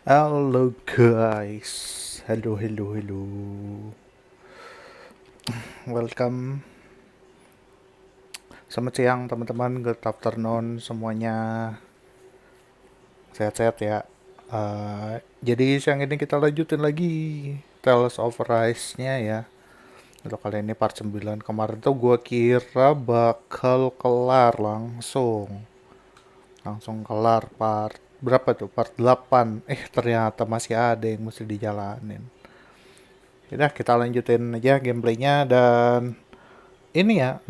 Halo guys, halo halo halo, welcome. Selamat siang teman-teman, good afternoon semuanya, sehat-sehat ya. Jadi siang ini kita lanjutin lagi Tales of Rise-nya ya. Untuk kali ini part 9. Kemarin tuh gua kira bakal kelar langsung kelar part berapa tuh, part 8. Ternyata masih ada yang mesti dijalanin. Udah, kita lanjutin aja gameplaynya. Dan ini ya,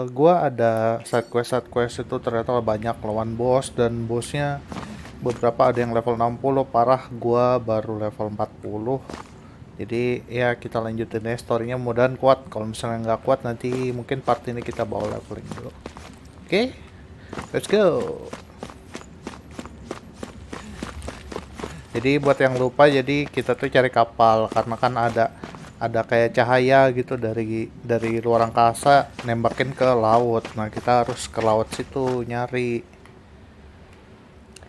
gua ada side quest itu ternyata banyak lawan bos, dan bosnya beberapa ada yang level 60 parah, gua baru level 40. Jadi ya kita lanjutin deh storynya, mudahan kuat. Kalau misalnya nggak kuat nanti mungkin part ini kita bawa leveling dulu. Oke, let's go. Jadi buat yang lupa, jadi kita tuh cari kapal karena kan ada kayak cahaya gitu dari luar angkasa nembakin ke laut. Nah, kita harus ke laut situ nyari.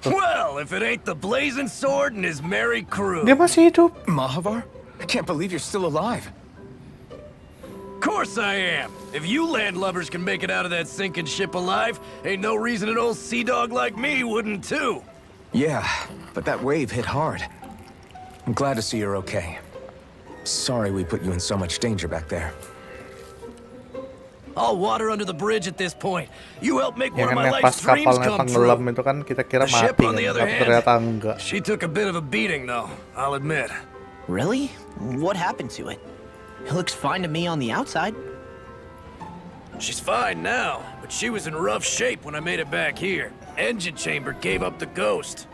Well, if it ain't the blazing sword and his merry crew. Dia masih hidup. Mahavar? I can't believe you're still alive. Course I am. If you landlubbers can make it out of that sinking ship alive, ain't no reason an old sea dog like me wouldn't too. Yeah, but that wave hit hard. I'm glad to see you're okay. Sorry we put you in so much danger back there. All water under the bridge at this point. You helped make one of my Yang pas life's dreams kapalnya come tenggelam true. itu kan kita kira The ship, mati on kan, the other tapi hand, ternyata enggak. she took a bit of a beating though, I'll admit. Really? What happened to it? It looks fine to me on the outside. She's fine now, but she was in rough shape when I made it back here. Engine chamber gave up the ghost.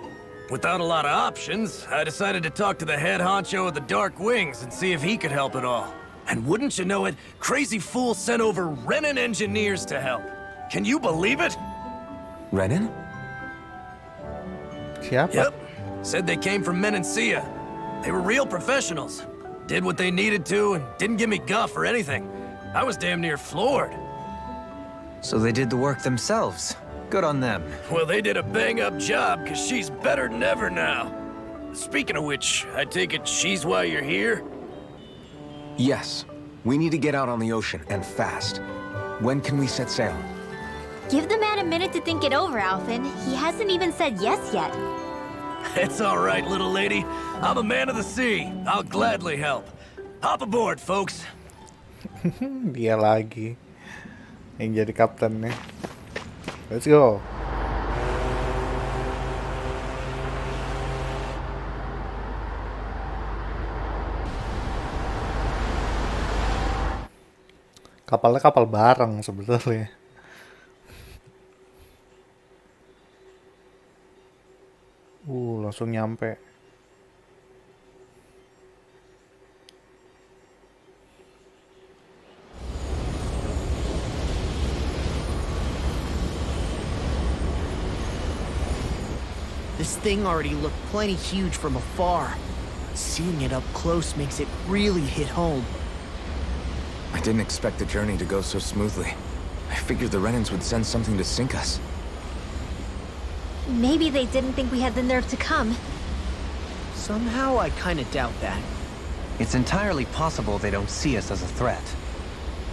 Without a lot of options, I decided to talk to the head honcho of the Dark Wings and see if he could help at all. And wouldn't you know it, Crazy Fool sent over Renan engineers to help. Can you believe it? Renan? Siapa? Yep. Said they came from Menancia. They were real professionals. Did what they needed to and didn't give me guff or anything. I was damn near floored. So they did the work themselves. Good on them. Well, they did a bang-up job, because she's better than ever now. Speaking of which, I take it she's why you're here? Yes. We need to get out on the ocean, and fast. When can we set sail? Give the man a minute to think it over, Alphen. He hasn't even said yes yet. It's all right, little lady. I'm a man of the sea. I'll gladly help. Hop aboard, folks. Dia lagi yang jadi kaptennya. Let's go. Kapalnya kapal bareng sebetulnya. Langsung nyampe. This thing already looked plenty huge from afar. Seeing it up close makes it really hit home. I didn't expect the journey to go so smoothly. I figured the Renans would send something to sink us. Maybe they didn't think we had the nerve to come. Somehow I kinda doubt that. It's entirely possible they don't see us as a threat.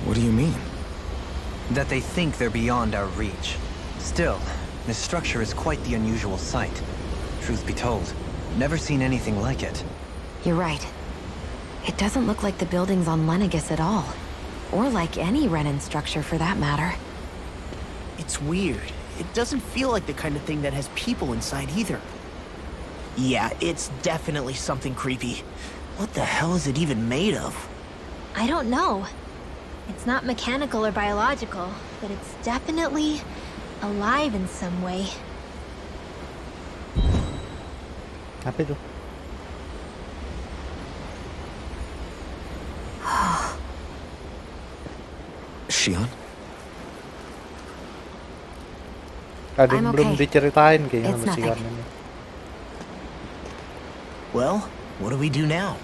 What do you mean? That they think they're beyond our reach. Still, this structure is quite the unusual sight. Truth be told, never seen anything like it. You're right. It doesn't look like the buildings on Lenegis at all. Or like any Renan structure for that matter. It's weird. It doesn't feel like the kind of thing that has people inside either. Yeah, it's definitely something creepy. What the hell is it even made of? I don't know. It's not mechanical or biological, but it's definitely alive in some way. Apa itu? Shion? Ada I'm yang belum okay. diceritain kayaknya It's sama si nothing. Yon ini. Well, what do we do now?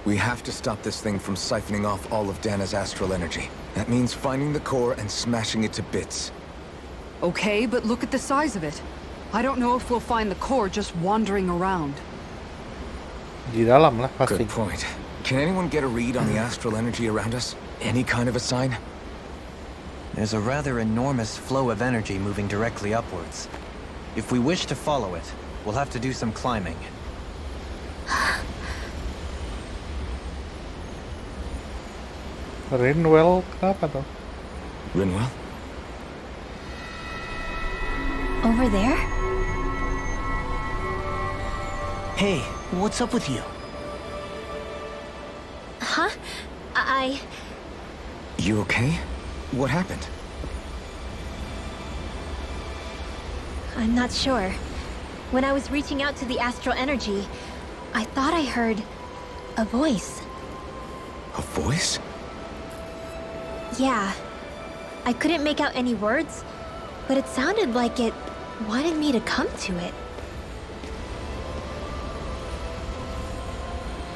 We have to stop this thing from siphoning off all of Dana's astral energy. That means finding the core and smashing it to bits. Okay, but look at the size of it. I don't know if we'll find the core just wandering around. Di dalam lah pasti. Good point. Can anyone get a read on the astral energy around us? Any kind of a sign? There's a rather enormous flow of energy moving directly upwards. If we wish to follow it, we'll have to do some climbing. Rinwell kenapa tuh? Rinwell? Over there? Hey, what's up with you? Huh? You okay? What happened? I'm not sure. When I was reaching out to the astral energy, I thought I heard a voice. A voice? Yeah. I couldn't make out any words, but it sounded like it wanted me to come to it.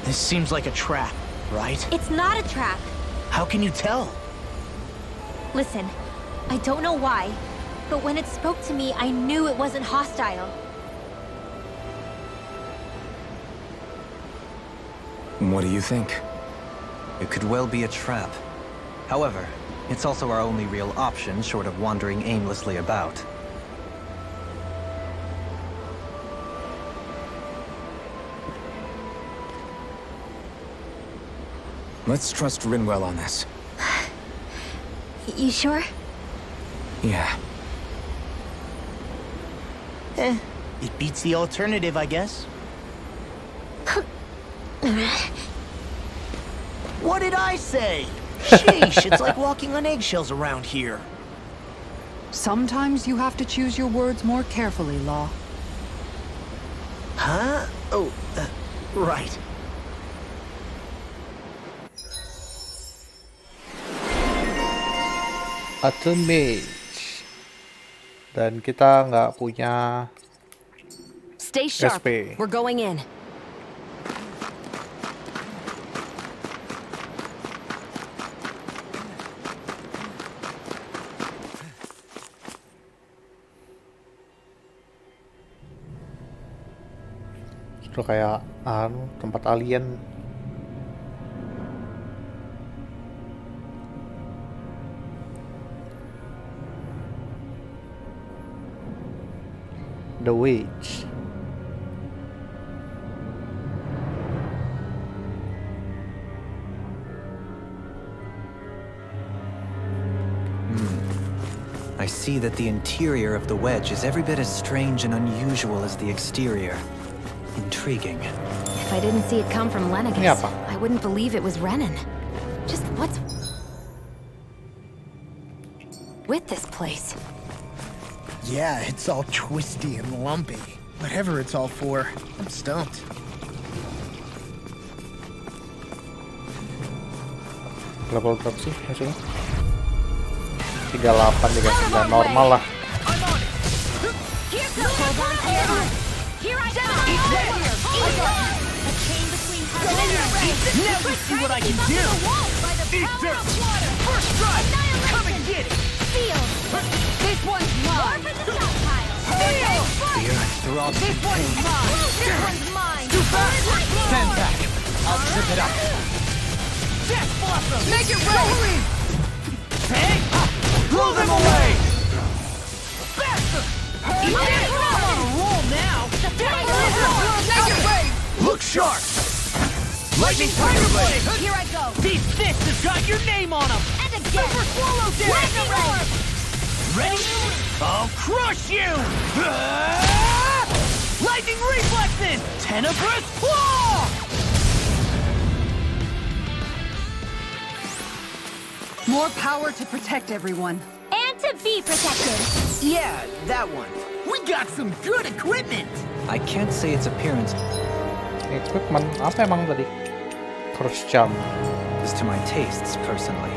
This seems like a trap, right? It's not a trap. How can you tell? Listen, I don't know why, but when it spoke to me, I knew it wasn't hostile. What do you think? It could well be a trap. However, it's also our only real option short of wandering aimlessly about. Let's trust Rinwell on this. You sure? Yeah. It beats the alternative, I guess. What did I say? Sheesh, it's like walking on eggshells around here. Sometimes you have to choose your words more carefully, Law. Huh? Oh, right. At the mage. Dan kita nggak punya Stay sharp. SP. We're going in. Itu kayak tempat alien. The Witch. I see that the interior of the wedge is every bit as strange and unusual as the exterior. Intriguing. If I didn't see it come from Ini Lenegis, apa? I wouldn't believe it was Renan. Just what's with this place? Yeah, it's all twisty and lumpy. Whatever it's all for, I'm stumped. Level berapa sih maksudnya? 38 dikasih dan normal lah. Here I go! Never see what I can do! Eat dirt! First strike! Come and get it! This one's mine! Fear throbs in pain. This one's mine! Too fast! Stand back. I'll trip it up. Death blossom! Make it rain! Hey! Blow them away! Faster! I'm on a roll now! Make it rain! Look sharp! Lightning Tiger Blade! Here I go! These fists have got your name on them! And again! Super Swallow Dance! Lightning Orb! Ready? I'll crush you! Lightning Reflexes! Tenebrous Claw! More power to protect everyone. And to be protected! Yeah, that one. We got some good equipment! I can't say its appearance Equipment apa emang tadi? Cross jump. is to my tastes personally.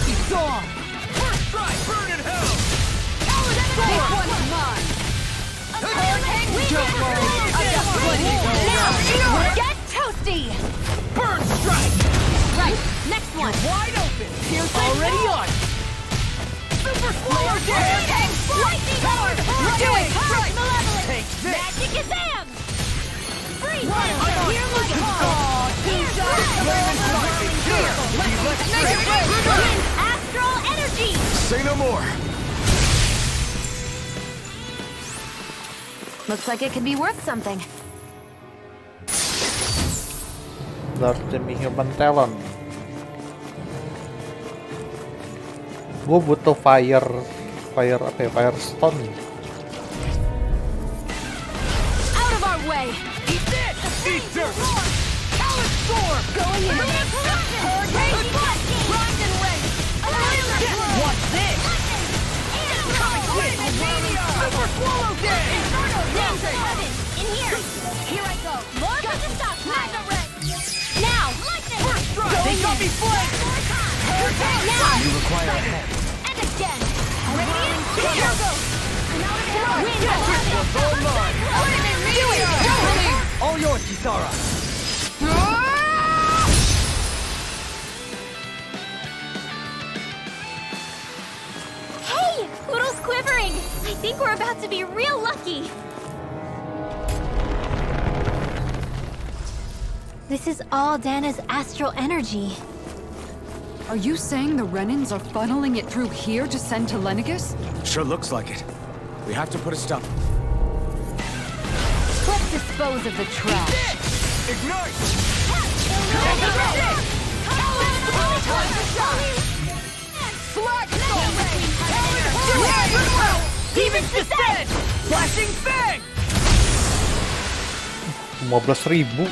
It's on! First try, burn in hell! This one's mine! Hurricane Wind! Don't worry, I've got plenty to go Now, around. get toasty! Burn strike! Right, next one. Wide open! Piercing Already roll. on! Super swallow dance! Lightning power! Do it! Strike! Malevolent! Take this! Magic Kazam! Freeze! I'm on. Here we go! Aw, two shots! Flaming strike! Here! Make it rain! Astral energy! Say no more. Looks like it could be worth something. Dark Demi-Human Talent. Gue butuh fire apa ya? Fire stone. Out of our way! Eat this! Eat dirt! Talent storm! Going in! Hurricane blasting! Rise and race! What's this? Super swallow dance! In here! Here I go! More for the stock! Now! First strike! They got me flanked! Now! You require a head. And again! Radiant! Here goes! Wind! All mine! Do it! All yours, Kisara. Hey! Poodle's quivering! I think we're about to be real lucky! This is all Dana's astral energy. Are you saying the Renans are funneling it through here to send to Lenegus? Sure looks like it. We have to put a stop. Let's dispose of the trash. Ignite! Demon's descent! Flashing fang! 15.000.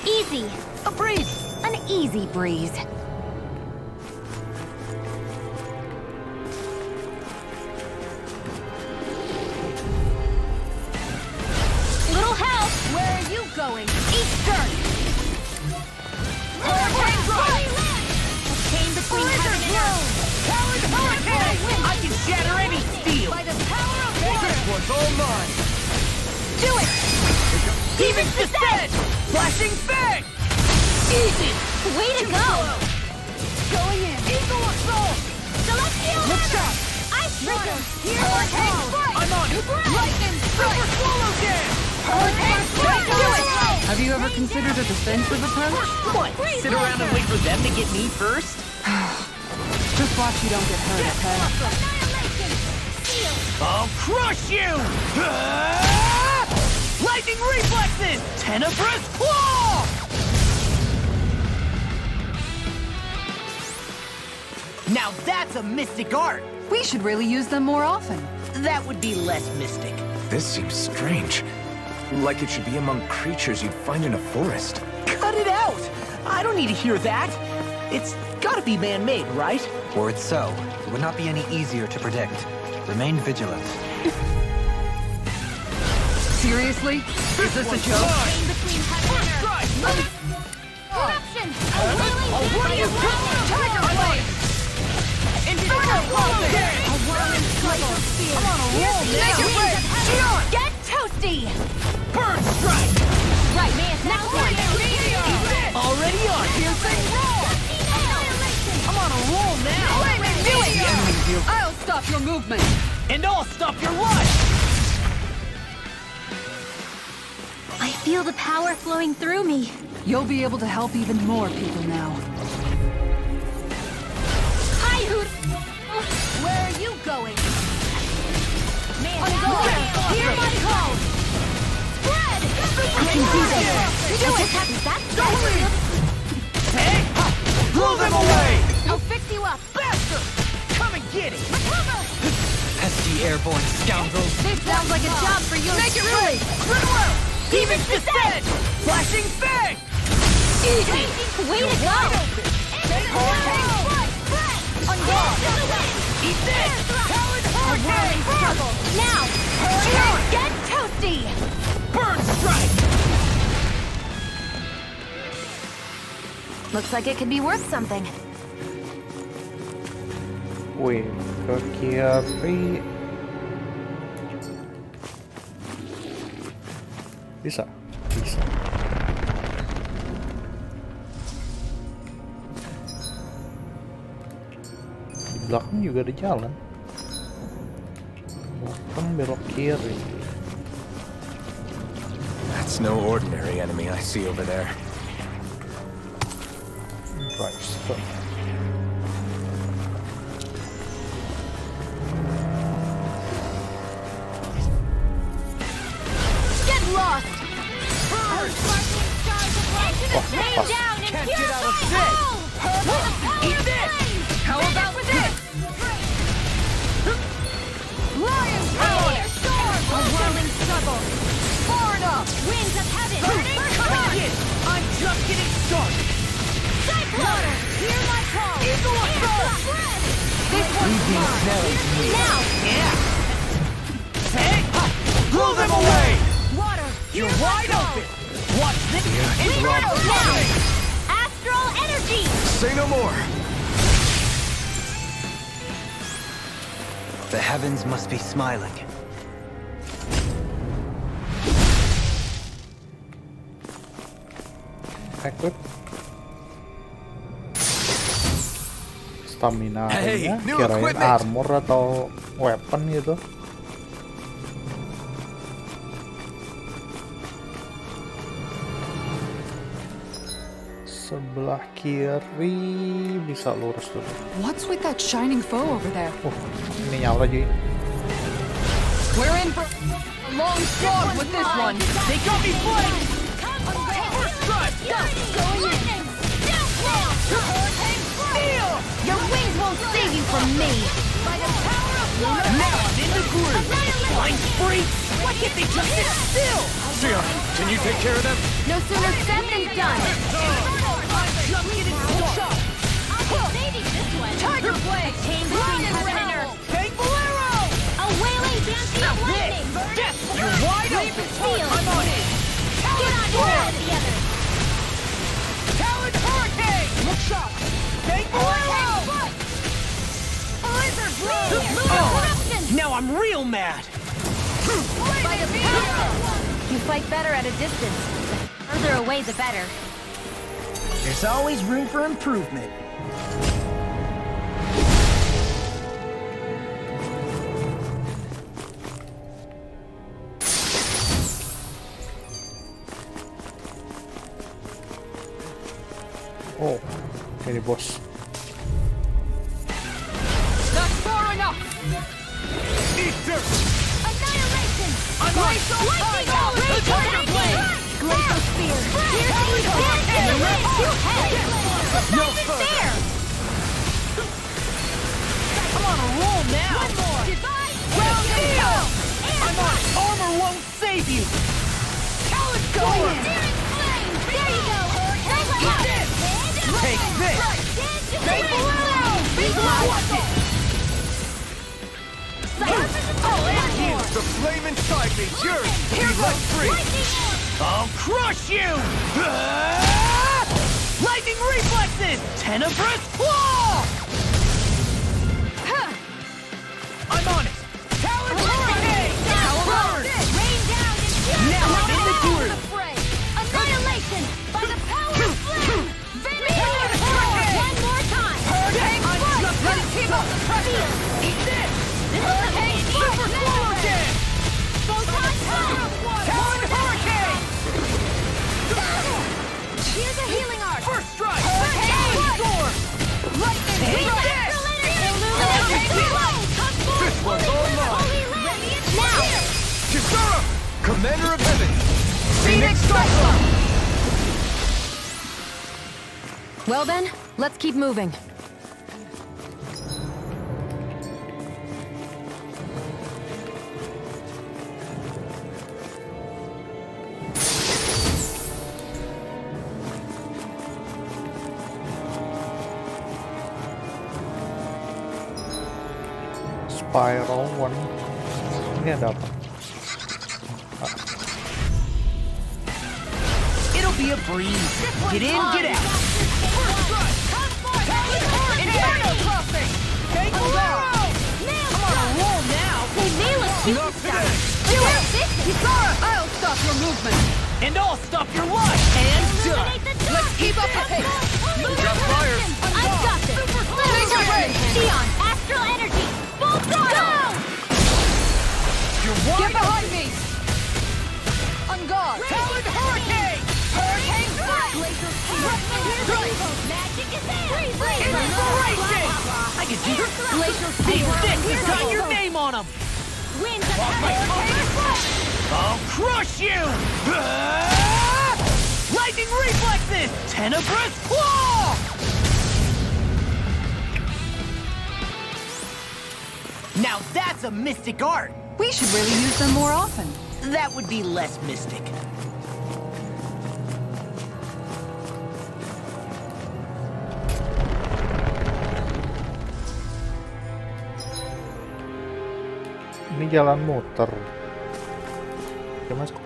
Easy. A breeze. An easy breeze. Little help. Where are you going? Eastern. Chain between heaven and earth. Talent hurricane! I can shatter any steel! By the power of This one's all mine! do it. Demon's descent! Flashing fang! Easy! Way to go. Going in. Eagle assault! Celestial. Look sharp! Ice trigger. Hurricane strike! I'm on it! Lightning strike! Super swallow dance! Hurricane strike. Do it. Have you ever considered a defensive approach? What? Sit around and wait for them to get me first? Just watch you don't get hurt, okay? Annihilation. Steel. I'll crush you! Ah! Lightning reflexes! Tenebrous claw! Now that's a mystic art! We should really use them more often. That would be less mystic. This seems strange. Like it should be among creatures you'd find in a forest. Cut it out! I don't need to hear that! It's gotta be man-made, right? Were it so, it would not be any easier to predict. Remain vigilant. Seriously? Is this a joke? Chain between heaven and earth. Corruption. I'll run you Tiger Blade! Inferno Swallow Dance! A whirling slice of spear. I'm on a roll now! Make it rain. Gion! Get toasty. Burn strike! Right, next one. Already on! Piercing roll! I'm on a roll now! Do it. I'll stop your movement. And I'll stop your life! I feel the power flowing through me. You'll be able to help even more people now. Hi, Hoot. Where are you going? Man, hear my call. Spread. I can do this. Do it. Is that so? Hey! Blow them away! I'll fix you up. Faster! Come and get it! Pesky airborne scoundrels. This sounds like a job for you. Make it rain! Run around! Demon's descent! Flashing fang! Easy! Way to go. Hurricane strike! Eat this! Talent hurricane! Struggle. Now. Gion! Get toasty. Burn strike! Looks like it could be worth something. Wih, ke kiri. Bisa. Bisa. Di belakang juga ada jalan. Belakang belok kiri. That's no ordinary enemy I see over there. Right, stop. Get lost! Sparkling stars above! Lay pas. down and Can't get out of purify this. all! Eat this! How about this? Lion power! A whirling struggle! Far enough! Winds of heaven! Burning I'm just getting started. Cyclone! Hear my call! Eagle assault! Spread! This one's mine. Now! Yeah. Hey! Blow them away! Water! You're Hear my wide call! open. Watch this. Inferno now! Astral energy! Say no more. The heavens must be smiling. Equip. Stamina Hey, nya new kirain equipment. armor atau weapon gitu. Sebelah kiri bisa lurus dulu. What's with that shining foe over there? Ini nyala Ji. We're in for a long slog with this one. They got me flanked. First strike. Lightning! Steel. Your wings won't save you from me! By the power of water! Now I'm in the groove. Annihilate! Flying spree. Why can't they just sit still? Sia, can you take care of them? No sooner said than done! I'm just getting started. I'll be saving this one! Tiger blade. Chain between heaven and earth! Bang Bolero. A wailing dancing of This. lightning! Death. You're wide open. Steel! I'm on it. Get on your head the other! Talon Hurricane. Look sharp. Bang Bolero. Blizzard blow! Lunar Oh. eruption! Now I'm real mad. By the power! You fight better at a distance. The further away, the better. There's always room for improvement. Oh, ini bos. That's far enough. Eat dirt. Annihilation! I'm on. Lightning bolt! Tiger blade! Glacial spear! Piercing death and the rain to head! No Not even further. fair! I'm on a roll now. One more! Divide! Round Steel! I'm on. Armor won't save you. Talon Searing Goer. flame! There you go! Eat this. Take this. Bang Bolero. Watch it. Oh, and more! The flame inside me, yours to Here be let goes free. Lightning orb! I'll crush you. Lightning reflexes. Tenebrous claw. I'm on it. Talon Hurricane. Power burn. Rain down and kill! Now I'm in the groove. Fray. Annihilation! By the power of flame! Talon Hurricane. One more time! Hurricane. I'm just ready to keep up the pressure. Eat this. Hurricane. Super slow again. Photon power! Talon Hurricane. Here's a healing arc! First strike. Hurricane. Storm. Lightning. Take this. This one's all mine. Now! Kisara, Commander of Heaven. Phoenix Cyclone. Well then, let's keep moving. Spiral one. Ini ada apa? It'll be a breeze. Get in, get out. Inferno crossing. Bang Bolero. I'm on a roll now. They nail us Not today. Still it! Kisara, I'll stop your movement. And I'll stop your life! And done! Let's keep up the pace. I've got this! Laser ray! Xion, astral energy! Full throttle! You're Get wide behind me. On guard. Talon Hurricane! Hurricane strike! Magic is there! Inspiration! I can do it! Glacial These spear! sticks have got your name on them! Winds of heaven! I'll crush you! Lightning reflexes! Tenebrous claw! Now that's a mystic art! We should really use them more often. That would be less mystic. Ini jalan muter. Oke, masuk.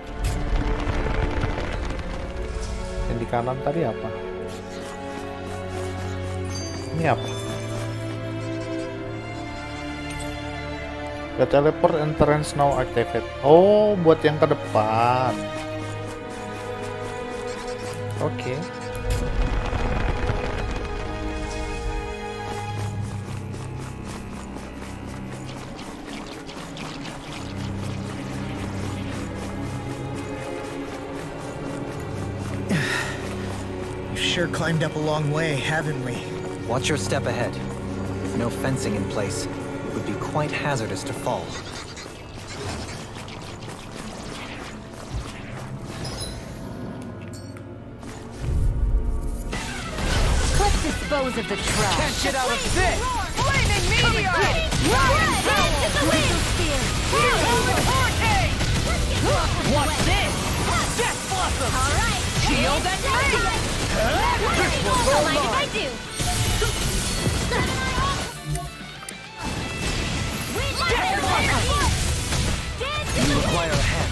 Yang di kanan tadi apa? Ini apa? The teleport entrance now activate. Oh, buat yang ke depan. Oke. We've sure climbed up a long way, haven't we? Watch your step ahead. With no fencing in place, it would be quite hazardous to fall. Let's dispose of the trash! Can't get out of this! Flaming meteor! Glacial spear! Hurricane! What's this? Death blossom! Alright! Shield and me! Don't mind if I do! You require a hand.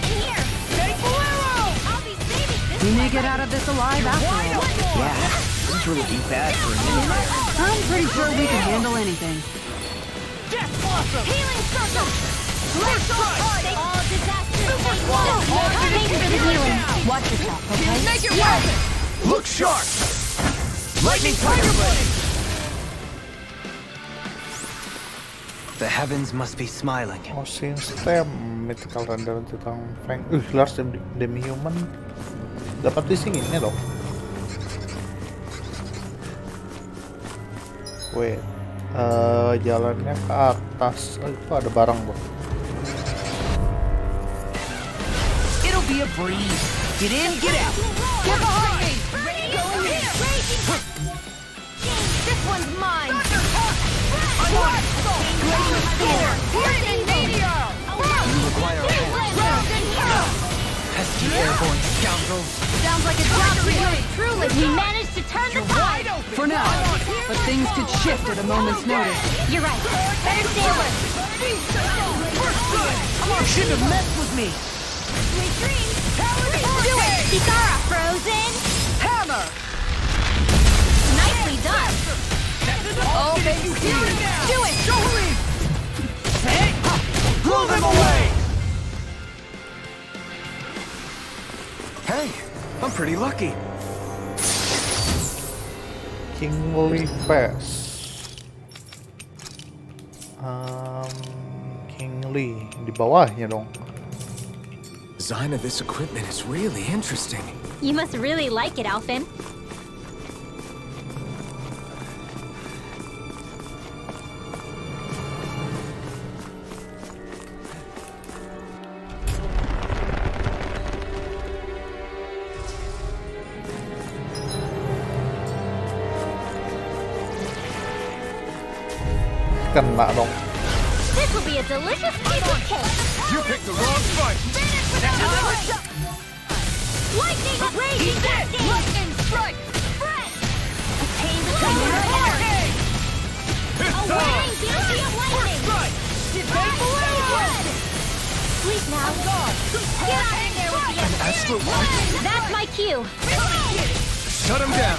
Here! Take Bolero! I'll be saving this We may get out of this alive after all. Yeah, things were looking bad for a minute. I'm pretty sure we can handle anything. Death blossom! healing circle! Glacial strike! All disasters Super take claw! one! Thank you for the healing! Watch yourself, okay? Make it weapon! Look sharp! Lightning tiger blade! The heavens must be smiling. Ocean Stem, mythical render tentang Feng. Large demi-human. Dapat di sini ini dong. Wait, jalannya ke atas. Oh, itu ada barang bro. It'll be a breeze. Get in, get out. Get behind me. This one's mine! You require a hand. Pesky airborne scoundrels. Sounds like a job for yours truly! We managed to turn the tide! For now. But things could shift at a moment's notice. You're right. Better stay alert. You shouldn't have messed with me. Sweet dreams! Do it! Kisara, frozen! Hammer! Nicely done! All baby steers. Do it! Hey! Blow them away! Hey, I'm pretty lucky. Kingly Pass. Kingly di bawahnya dong. Design of this equipment is really interesting. You must really like it, Alphen. Kena dong. This will be a delicious piece of cake! You picked the wrong fight. Lightning raging cascade! Lightning strike! Spread! Attain the lightning! A whirling beauty of lightning! Sleep now! Get out of there with the Astral That's my cue! Shut him down.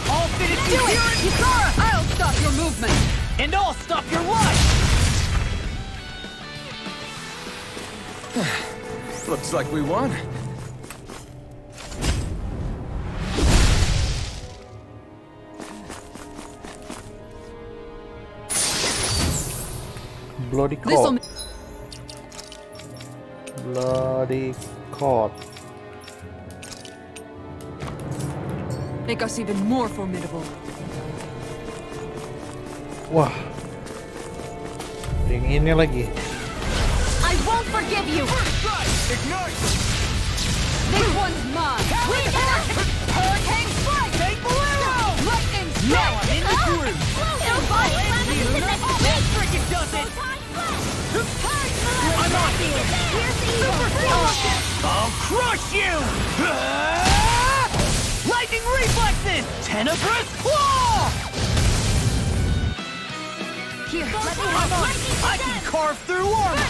All fitted to Do it! Kisara, I'll stop your movement. and I'll stop your life! Looks like we won. Bloody This'll court. Bloody court. make us even more formidable. Wah. Yang ini lagi. I won't forgive you! This one's mine! Hurricane strike! Take Bolero! Lightning strike! Now I'm in the groove. Explosive body slam into the next That frickin' does it! I'm on you! Here's the evil! I'll crush you! Lightning reflexes! Tenebrous claw! Here, let me I'm have on! I can carve through armor!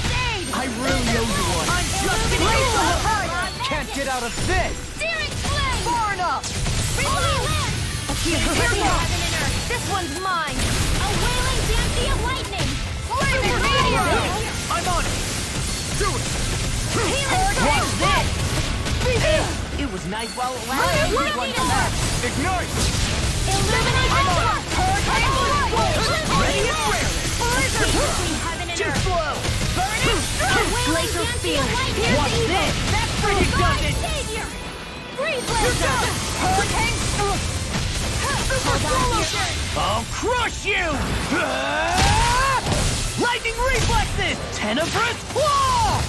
I really owe you one! I'm just getting Illuminate! Can't get out of this! Steering flame! Far enough! Here, let me have an inner! This one's mine! A wailing dancy of lightning! Flaming meteor! I'm on it! Do it! Healing Watch flame! this! It was nice while it lasted. What do you need? Ignite! Illuminate and trust! Hurricane strike! Ready and rare! We have an Too inner! slow! Burning! Glacial spear! Watch this! That frickin' does it! Savior! Freeze laser! Hurricane! I'll crush you! Lightning reflexes! Tenebrous claw!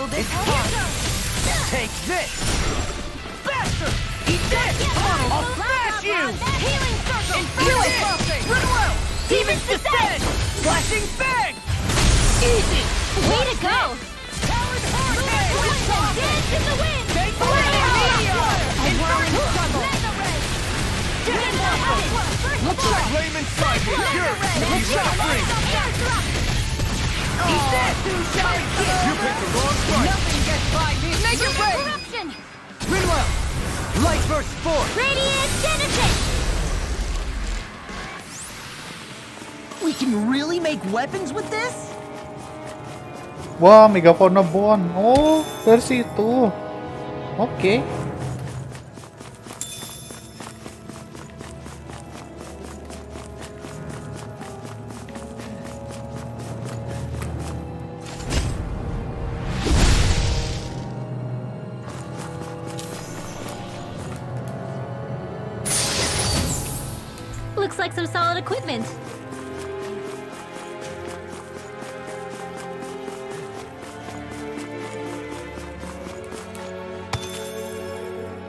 It's time! Take this! Faster! Eat this! I'll smash you! Healing circle! Infuse! Run well! Demons descend! Flashing bang! Easy! Way to go! Talon hurricane! Dance in the wind! Take the meteor! A whirling struggle! Looks like Layman side is yours! He's not free! Eat this! You picked the wrong fight! Nothing gets by me! Make it rain! Corruption! Rinwell! Light burst forth! Radiant Genesis! We can really make weapons with this? Wah, megaphone Bon. Oh, versi itu. Oke. Looks like some solid equipment.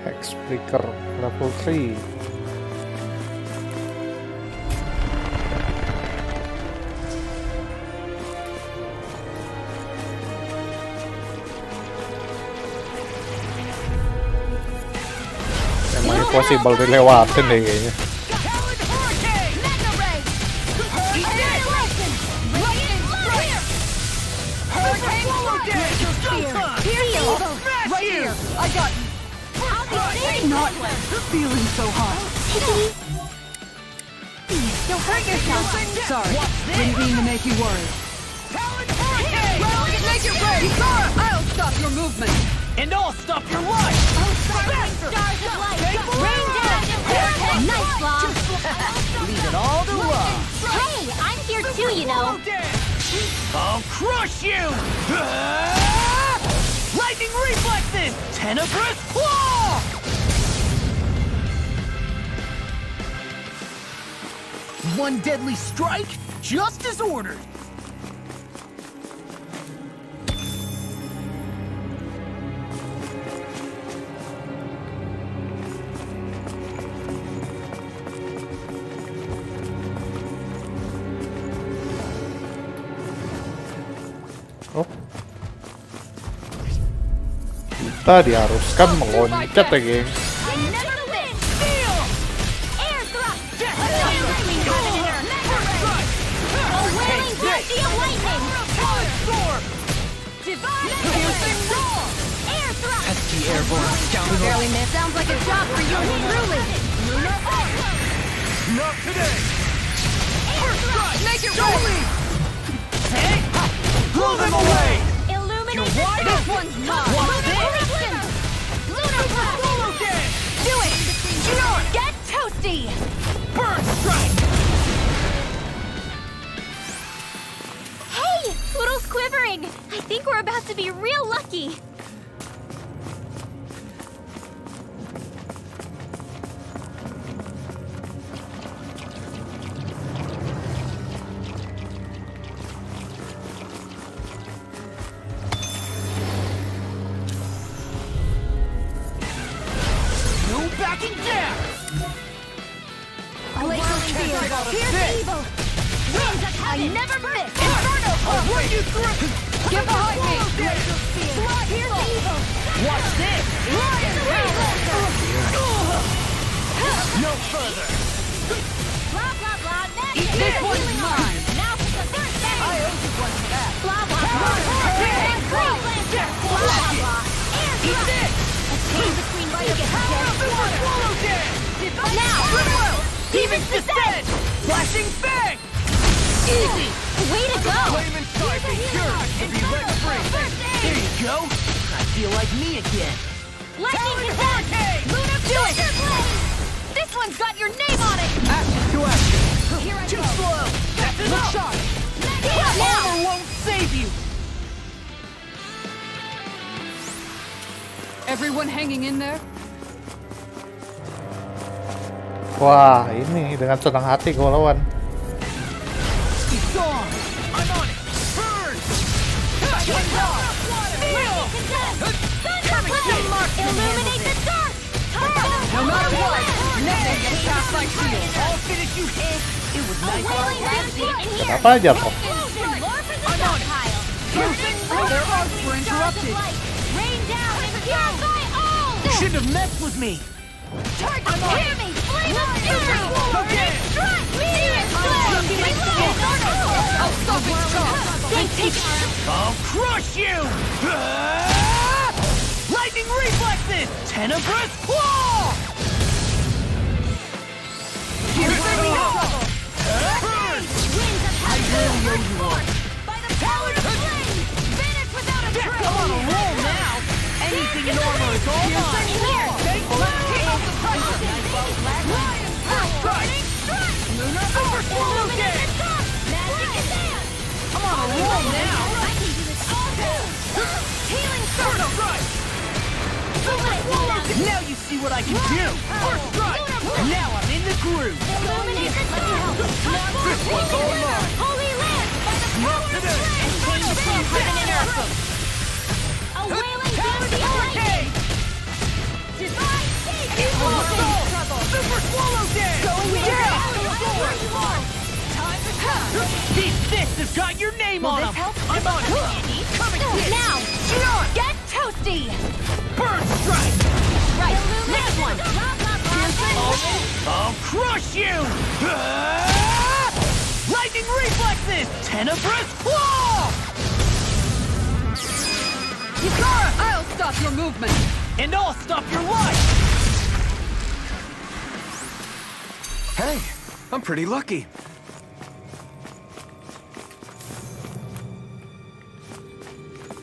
Hex Breaker level 3. Emang impossible dilewatin deh kayaknya. Talon hurricane! Mega Ray! Hurricane Lightning! Lightning Fire! Hurricane swallow dash! Showtime! Here's the evil! Right here! I got you! I'll be saving Not this one! feeling so hot. You'll hurt yourself! Sorry, didn't mean to make you worry. Talon hurricane! Make it rain! I'll stop your movement. And I'll stop your life! Sparkling stars of light! Rain down! Hurricane! Nice, Bob! Leave it all to love! Hey, I'm here too, you know! I'll crush you! Lightning reflexes! Tenebrous claw! One deadly strike, just as ordered. Oh. Kita diharuskan meloncat ya, geng. I never win! Steel! Air thrust! Between heaven and earth! A wailing dancy of lightning! Divine piercing roar! Air thrust! Pesky airborne scoundrel. Barely missed. Sounds like a job for you and truly! Lunar arc! Not today. Air thrust! Make it rain! Hey! Blow them away! Illuminate the sun! This one's mine! Lunar blast! Do it! Get toasty! Burn strike! Hey! Poodle's quivering! I think we're about to be real lucky! No backing down! Laser field! Here's evil! Winds of heaven! I never miss! Inferno! I'll run you through! Get behind me! Laser field! Here's evil! Watch this! Lion No further! Blah blah blah! Magic! Eat this one's Healing mine. arms. Now for the third phase! I owe you one for that! Blah blah blah! Hurricane! Green Lantern! Blah blah blah! Air Eat thrust! this! A chain between biggest Super Swallow Dance! Now! Demon's Descent! Flashing Fang! Easy! Way to go! Flame and Scarface, yours to be let free! There you go! I feel like me again! Lightning Talon Descent! Hurricane! Lunar Blaster Blade! This one's got your name on it! Action to action! Here I Too go! slow! That's Look enough! sharp! Now! Now! Armor won't save you! Everyone hanging in there? Wah, ini dengan senang hati gue lawan. It's on! I'm on it! Burn! What's up? Feel! Illuminate the dark! No matter what, nothing gets past my shield. I'll finish you hit. It was nice. Apa aja kok? I'm on it! Their arms were interrupted. Rain down and purify all! Shouldn't have messed with me. Hear me! Flame of fury! Okay. Strike! Demon Blade! I'll stop its charge. Don't take I'll crush you! Lightning reflexes! Tenebrous claw! Here's the trouble! Winds of I really owe you one. By the power of flame! Vanish without a trace! I'm on a roll now! Anything in armor is all mine! Here! Keep up the pressure! Lion Strike! Lunar Super Swallow Dance! Magic Advance! I'm on a roll now! I can do this all too! Healing First Circle! strike! Super Swallow Dance! Now you see what I can do! First strike! Now I'm in the groove! Illuminate the dark! This one's all mine! Holy Land! By the power of today. flame! Change the flow, heaven and earth. A wailing bounty of lightning! Divine Savior! Evil Assault! Super Swallow Dance! Going down! These fists have got your name on them! I'm on it! Coming in! Now! Charge! Get toasty! Burn strike! Right, next one! I'll crush you! Lightning reflexes! Tenebrous claw! I'll stop your movement! And I'll stop your life! Hey, I'm pretty lucky.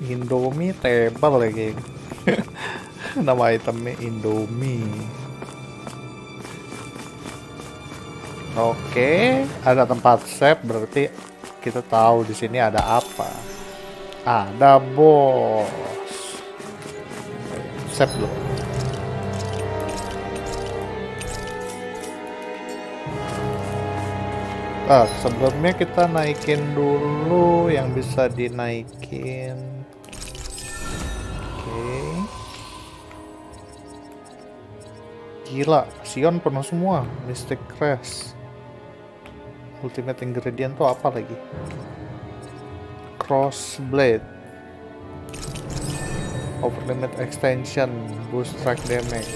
Indomie tebal lagi. Nama itemnya Indomie. Oke, ada tempat save, berarti kita tahu di sini ada apa. Ada bos. Save dulu. Sebelumnya kita naikin dulu yang bisa dinaikin. Oke. Gila, Sion penuh semua. Mystic Crash. Ultimate ingredient tuh apa lagi? Cross Blade. Overlimit extension, boost strike damage.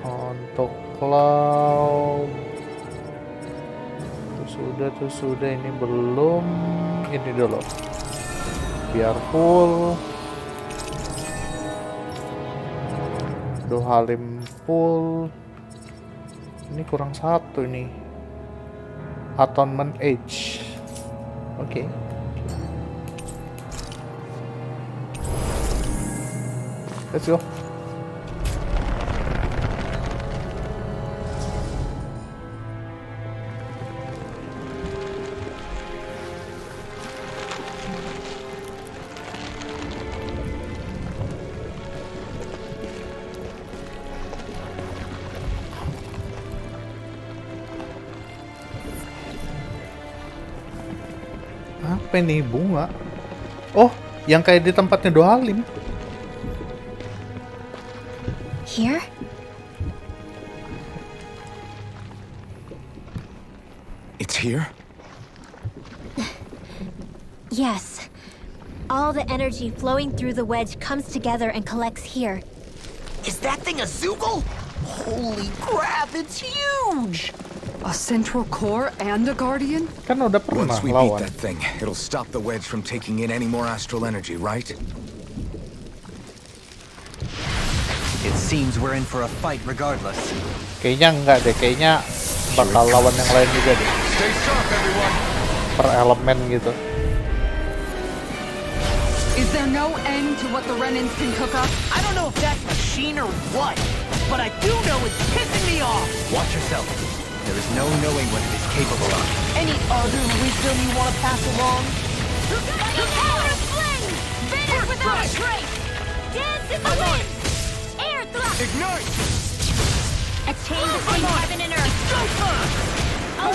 Untuk cloud. Tuh sudah, ini belum. Ini dulu. Biar full. Halim full. Ini kurang satu ini. Atonement Age. Oke. Let's go. Apa ini bunga? Oh, yang kayak di tempatnya Dohalim. Here? It's here? Yes. All the energy flowing through the wedge comes together and collects here. Is that thing a Zoogle? Holy crap, it's huge! A central core and a guardian? Kan udah pernah Once we beat lawan. that thing, it'll stop the wedge from taking in any more astral energy, right? It seems we're in for a fight regardless. Kayaknya enggak deh, kayaknya bakal lawan yang lain juga deh. Stay sharp, everyone! Per elemen gitu. Is there no end to what the Renans can cook up? I don't know if that's machine or what, but I do know it's pissing me off! Watch yourself. There is no knowing what it is capable of. Any other wisdom you want to pass along? The power fling! Vanish without a trace! Dance in the wind! Air thrust! Ignite! A chain between heaven and earth! A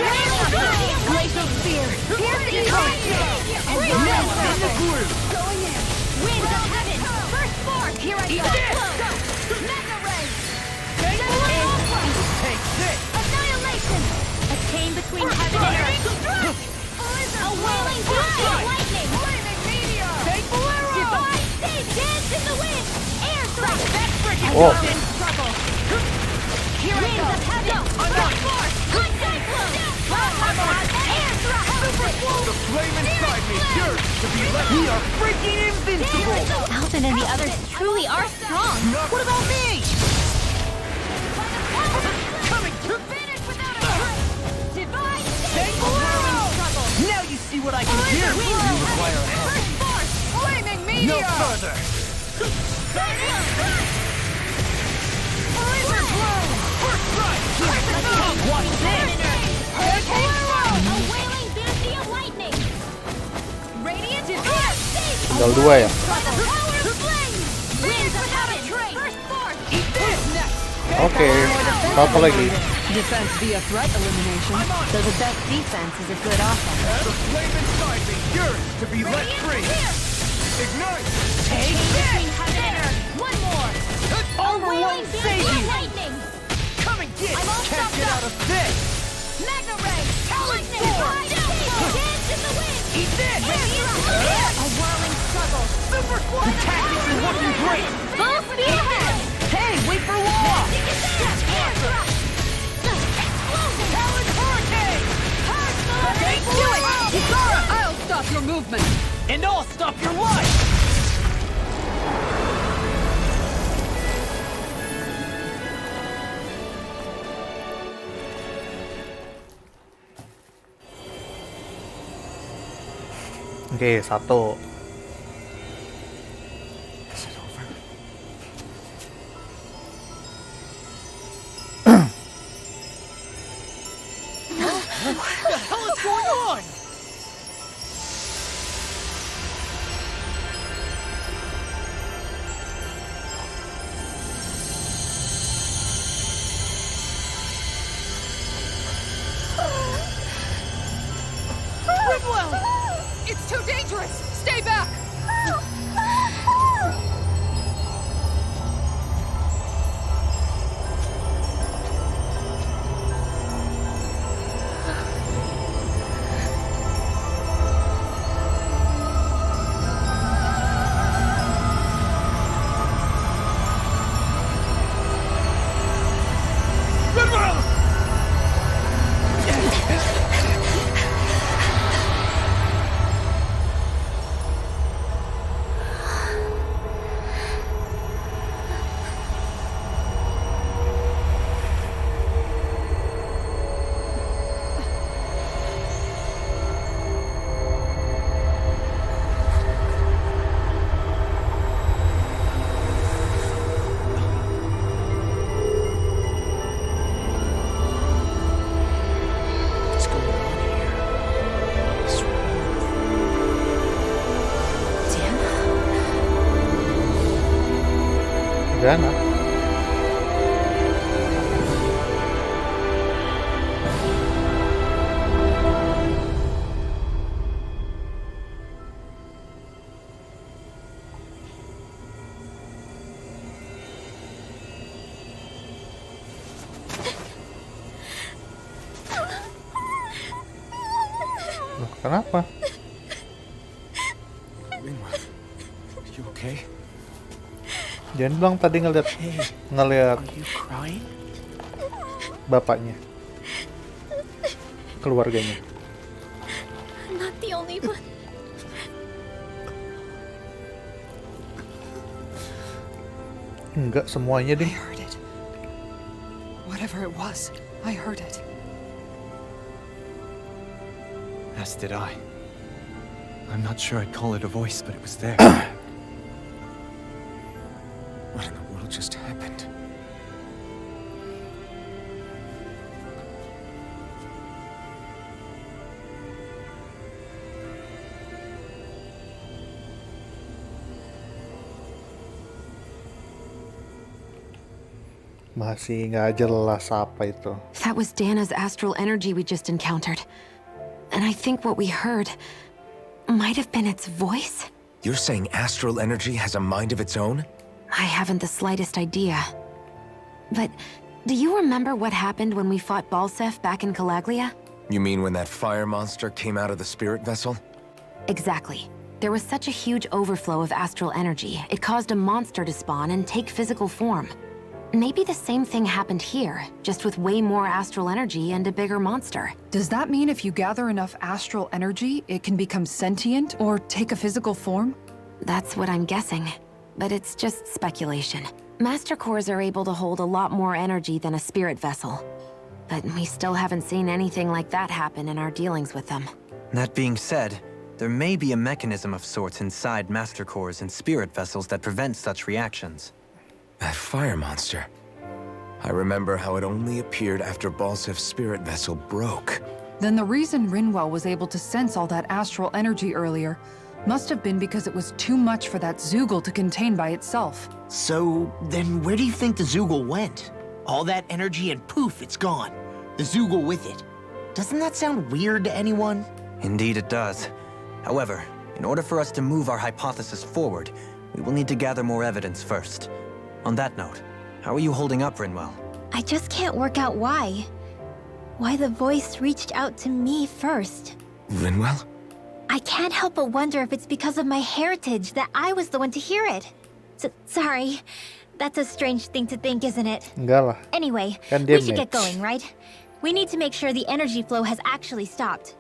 glacial spear! Piercing current! And now in the groove! Going in! Winds of heaven! First force! Here I go! Mega ray! Take this! Annihilation! A chain between heaven and earth! A wailing blast of lightning! Take Bolero! Divine stage! Dance in the wind! Air thrust! That's freaking Oh. In struggle! Here I go! First force! Good cyclone! Air thrust! The flame inside me yearns to be let. We are freaking invincible! Alvin and the others truly are strong! What about me? Coming to finish without a trace! Divine Take stage! Bolero! Struggle! Now you see what I can do! You require help! First force! Flaming meteor! No further! First strike! Watch this! A wailing banshee of lightning! Radiant fire! Tinggal dua ya. From the power of flame! Winds of heaven! First force! Eat this! Oke, apa lagi? Defense via threat elimination. So the best defense is a good offense. The flame inside me yearns to be let free! Ignite! Take between heaven and earth! One more! Armor won't save you! Lightning! Come and get! I'm all Can't stopped get up. out of this! Mega ray! Lightning! sword. Dance in the wind! Eat this! A whirling struggle! Super squad! The tactics are working great! Full speed ahead! Hey, wait for law! Air thrust! Explosion! Talon hurricane! Take Do it! Kikara! I'll stop your movement. And I'll stop your life! Oke, satu. Is it over? What the hell is going on? It's too dangerous. Stay back. Morgana. Loh, kenapa? Rinwell, you okay? Jangan bilang tadi ngeliat Are you crying? bapaknya, keluarganya. I'm not the only one. Enggak semuanya I deh. heard it. Whatever it was, I heard it. As did I. I'm not sure I'd call it a voice, but it was there. What in the world just happened? Masih nggak jelas apa itu. That was Dana's astral energy we just encountered. And I think what we heard might have been its voice? You're saying astral energy has a mind of its own? I haven't the slightest idea. But do you remember what happened when we fought Balsef back in Calaglia? You mean when that fire monster came out of the spirit vessel? Exactly. There was such a huge overflow of astral energy, it caused a monster to spawn and take physical form. Maybe the same thing happened here, just with way more astral energy and a bigger monster. Does that mean if you gather enough astral energy, it can become sentient or take a physical form? That's what I'm guessing. But it's just speculation. Master cores are able to hold a lot more energy than a spirit vessel. But we still haven't seen anything like that happen in our dealings with them. That being said, there may be a mechanism of sorts inside master cores and spirit vessels that prevent such reactions. That fire monster. I remember how it only appeared after Balsef's spirit vessel broke. Then the reason Rinwell was able to sense all that astral energy earlier must have been because it was too much for that Zoogle to contain by itself. So, then where do you think the Zoogle went? All that energy and poof, it's gone. The Zoogle with it. Doesn't that sound weird to anyone? Indeed it does. However, in order for us to move our hypothesis forward, we will need to gather more evidence first. On that note, how are you holding up, Rinwell? I just can't work out why. Why the voice reached out to me first. Rinwell? I can't help but wonder if it's because of my heritage that I was the one to hear it. Sorry. That's a strange thing to think, isn't it? Enggak lah. Anyway, Kan dia we should get match. going, right? We need to make sure the energy flow has actually stopped.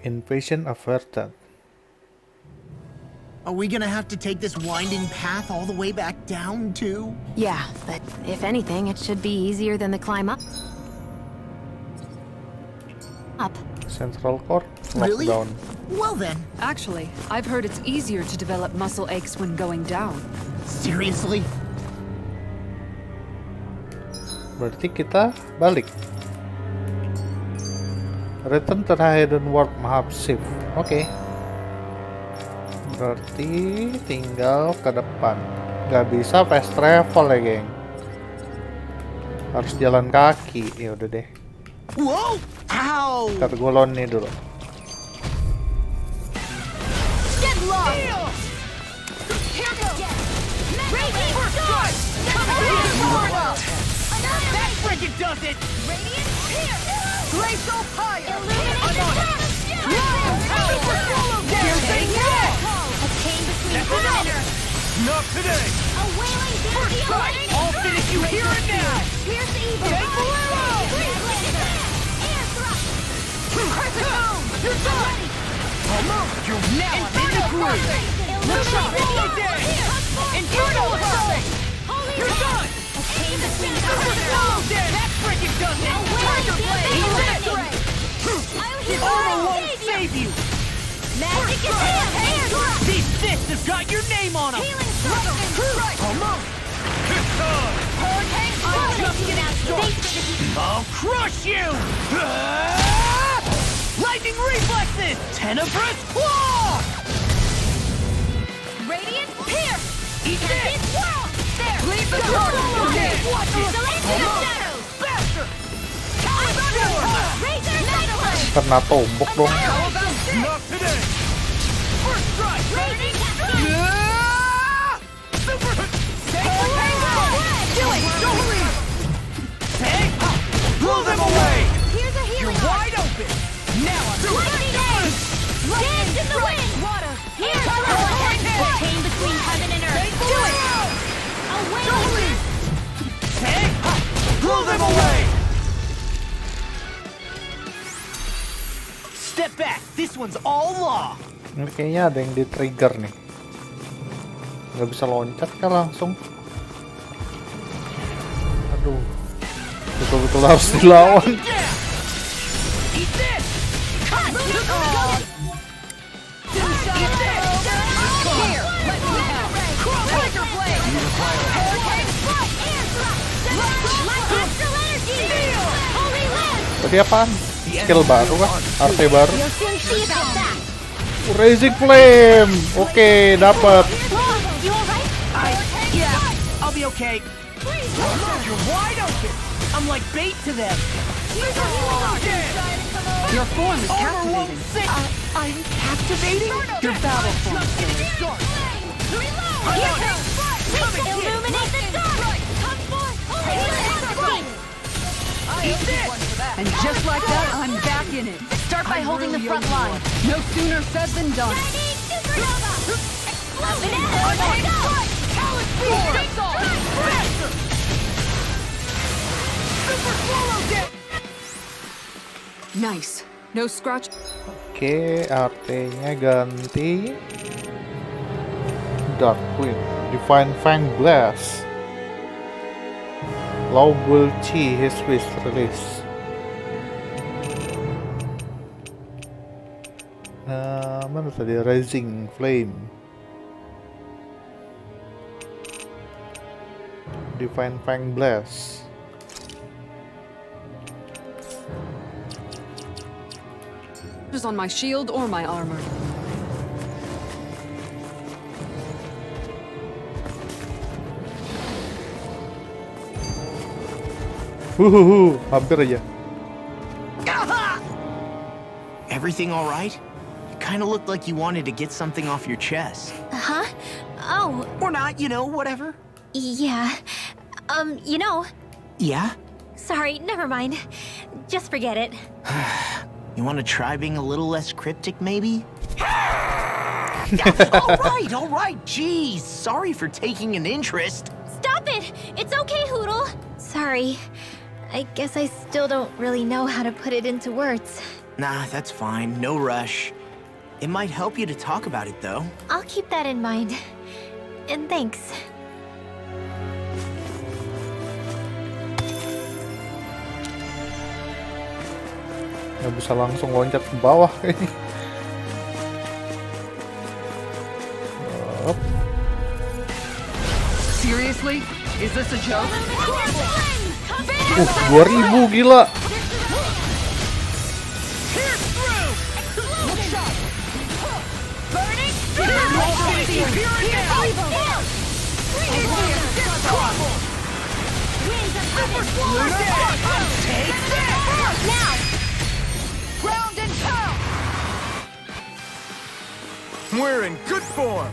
Invasion averted. Are we gonna have to take this winding path all the way back down, too? Yeah, but if anything, it should be easier than the climb up. Central Core Really? lockdown. Well then, Actually, I've heard it's easier to develop muscle aches when going down. seriously? Berarti kita balik. Return to the hidden warp map shift. Oke. Berarti tinggal ke depan. Gak bisa fast travel ya, geng. Harus jalan kaki. Ya udah deh. Whoa! Ow! Ntar gue lawan nih dulu. Get low! Here we go! Radiant Sword! That freaking does it! Radiant Spear! Glacial Fire! Illuminated Super Swallow Piercing Wall! A chain between perimeter! Not today! A wailing damn I'll finish you here and now! Pierce evil! Take the arrow! Air thrust! You're done! Almost! You're now in the groove! Look out! Infernal Assault! You're done! A chain between Super Swallow That freaking does it! Tiger Blade! Armor won't save you! Magic is hand! These fists have got your name on them! Healing Strike! Almost! Hurricane I'll just get out I'll crush you! Lightning reflexes! Tenebrous claw! Radiant Pierce! Watch it! Shadows! Bastard! Razor Nightlight! Kena tombok dong. How about this? Not today! First strike! Raging Cascade! Super! Do it! Don't leave! Take! Blow them away! Here's a You're healing wide open! Now I'm Lightning Edge! Dance in the wind! Water! Here's the chain between heaven and earth! Do it! Away! Don't leave! Take! Blow them away! Step back! This one's all law! Ini kayaknya ada yang di trigger nih. Nggak bisa loncat kan langsung. Aduh. Betul-betul harus dilawan. Eat this! Cut! Eat this! Here! Let me have it! Tiger Blade! Hurricane Strike! Air Thrust! Astral Energy! Holy Land! Tadi apaan? Skill baru kah? Arte baru? You'll soon see about that! Raising Flame! Oke, dapat. You alright? Yeah, I'll be okay. You're wide open! I'm like bait to them! Your form is Overwhelm captivating. 6! I'm captivating? Your battle form. Illuminate the dark! Come forth! Holy Eat this! And just like that, I'm back in it. Start by holding the front line. No sooner said than done. Supernova! Explode! Super swallow dip! Nice. No scratch. Oke, artinya ganti Dark Queen, Divine Fang Blast, Lawful Chi, his wish release. Mana tadi Rising Flame, Divine Fang Blast. Is on my shield or my armor. Hampir aja. Everything all right? You kind of looked like you wanted to get something off your chest. Huh? Oh, Or not, you know, whatever. yeah. You know, Yeah? sorry, never mind. Just forget it. You want to try being a little less cryptic, maybe? All right. Jeez, sorry for taking an interest. Stop it! It's okay, Hoodle. Sorry. I guess I still don't really know how to put it into words. Nah, that's fine. No rush. It might help you to talk about it, though. I'll keep that in mind. And thanks. Nggak bisa langsung loncat ke bawah kayaknya. Up. Seriously? Is this a joke? 2000 gila. We're in good form.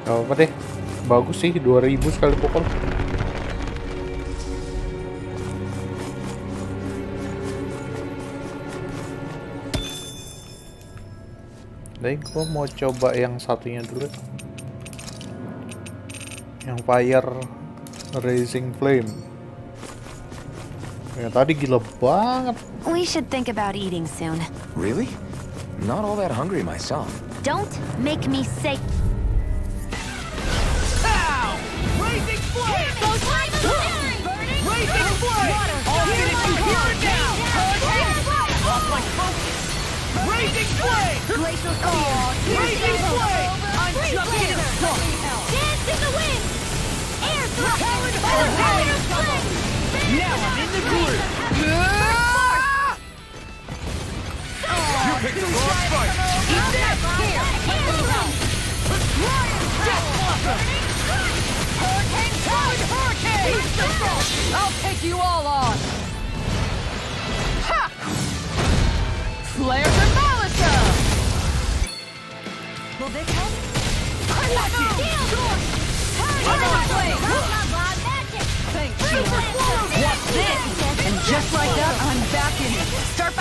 Gak apa deh. Bagus sih 2000 sekali pukul. Jadi gue mau coba yang satunya dulu. Yang Fire Raising Flame. Ya tadi gila banget. We should think about eating soon. Really? Not all that hungry myself. Don't make me say... Pow! Raising flame! Raising flame! I'll finish you here and now! Lost my focus! Raising flame! Glacial Storm! Raising flame! I'm just getting started! Dance in the wind! Air thrust! Talon Flame! Now I'm in the groove! You picked the wrong fight! Eat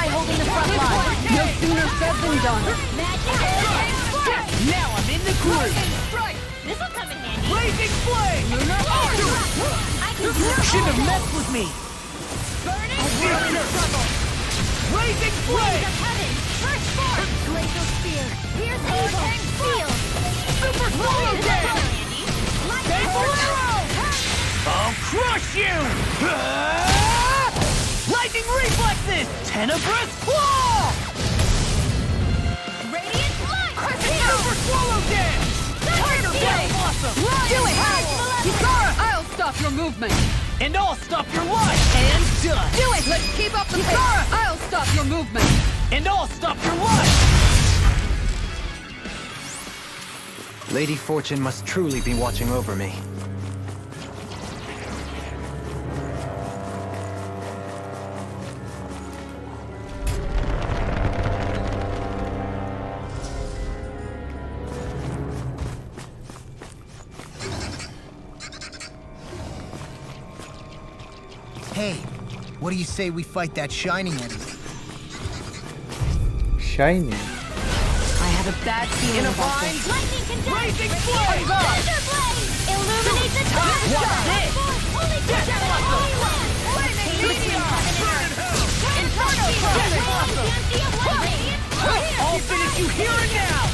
Seleai holding the front line. No sooner said than done. Magic air. Now I'm in the groove. This'll come in handy. Blazing flame! I can do it. Shouldn't have messed with me. Burning Blazing Wings flame! of heaven. First form. Glacial spear. Here's evil. Seal. Super swallow This'll dance! come in handy. Stay below! I'll crush you! Ah! Lightning reflexes! Tenebrous claw! Radiant light. Super swallow dance! Tiger blade! Awesome! Do it! Kisara, I'll stop your movement. And I'll stop your life! And done! Do it! Let's keep up the Kisara, I'll stop your movement. And I'll stop your life! Lady Fortune must truly be watching over me. Hey, what do you say we fight that shining enemy? Shiny. I have a bad feeling about this. Lightning condense. Blazing flame! Thunder blade. Illuminate the dark. What's this? Holy That's Christ. awesome. Holy Land. Flaming Between meteor! heaven and earth. Inferno Inferno That's blade. awesome. Empty of light. I'll finish you here and now!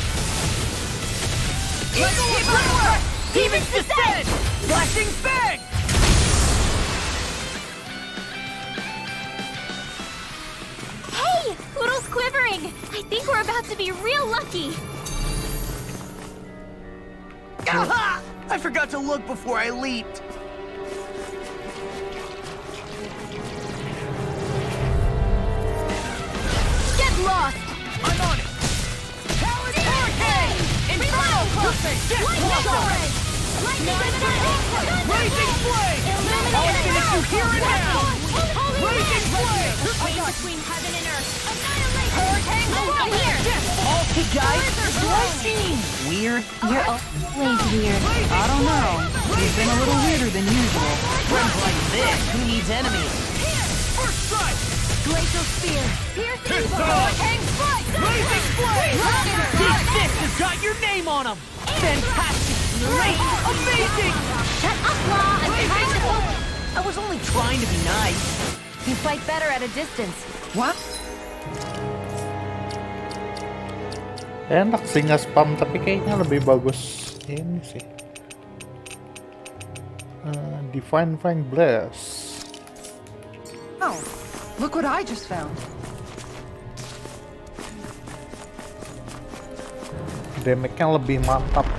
Let's keep it up! Demon's descent! Flashing fang! Hey, Poodle's quivering. I think we're about to be real lucky. Aha! I forgot to look before I leaped. Get lost. I'm on it! Powered hurricane! Inferno perfect! Get awesome! Blazing flame! I'll finish you here and now! Blazing flame! Between heaven and earth. Annihilate. Hurricane. Over here. Okay, guys, lightning! Weird. You're always weird. I don't know. He's been a little weirder than usual. Friends like this, who needs enemies? First strike! Glacial spear. Pierce evil. Hurricane strike! Blazing flame! These fists have got your name on them! Fantastic! Great! Amazing! Shut up, Law. I'm trying to focus. I was only trying to be nice. You fight better at a distance. What? Enak sih nggak spam, tapi kayaknya lebih bagus ini sih. Divine Fang Blast. Oh, look what I just found. Damage-nya lebih mantap.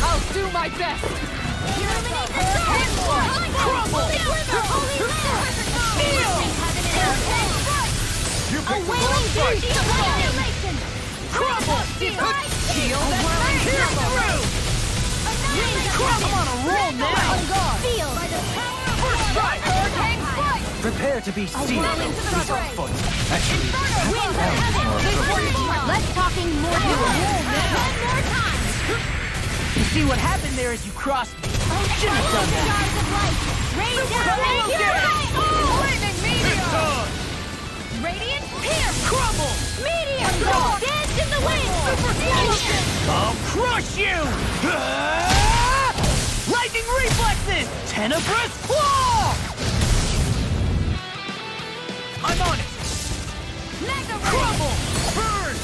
I'll do my best. Illuminate the dark. Crumble. Holy Land. Seal. Heaven and earth. A wailing dirge of annihilation. Crumble! Shield and burning through! I'm on a roll now! Seal. First strike! Hurricane strike! Prepare to be sealed. Wailing to the fray. Actually, Winds of heaven. Less talking, more doing. One more time. You see what happened there is you crossed me. Shouldn't have done that. Stars of light. Rain down. Thank you. Lightning meteor! Radiant pierce. Crumble! Meteor ball. Dance in the wind. I'll crush you! Ah! Lightning reflexes! Tenebrous claw! I'm on it! Mega Crumble! Burn!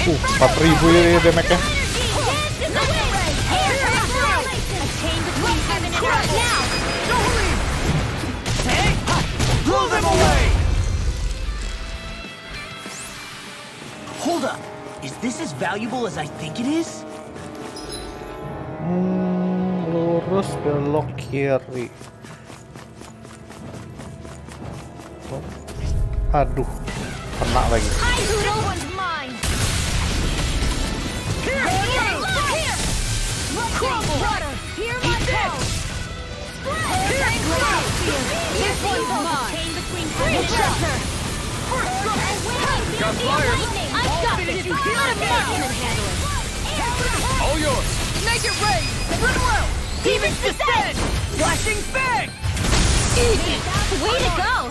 4.000 ini damage-nya. energy. Dance in the wind. Air annihilation. A chain between heaven and earth. Now. Don't leave! Hey! Blow them away! Hold up. Is this as valuable as I think it is? Lurus belok kiri. Oh. Aduh, kena lagi. Hi, Poodle. One's mine. Here! Here. Crumble! Water. Hear my call. Spread. This one's mine. Chain between heaven and earth. First strike! Got fire. got this! Let a marksman handle it! All yours. Make it rain! Rinwell! Demon's Descent! Flashing Fang! Easy! Way to go!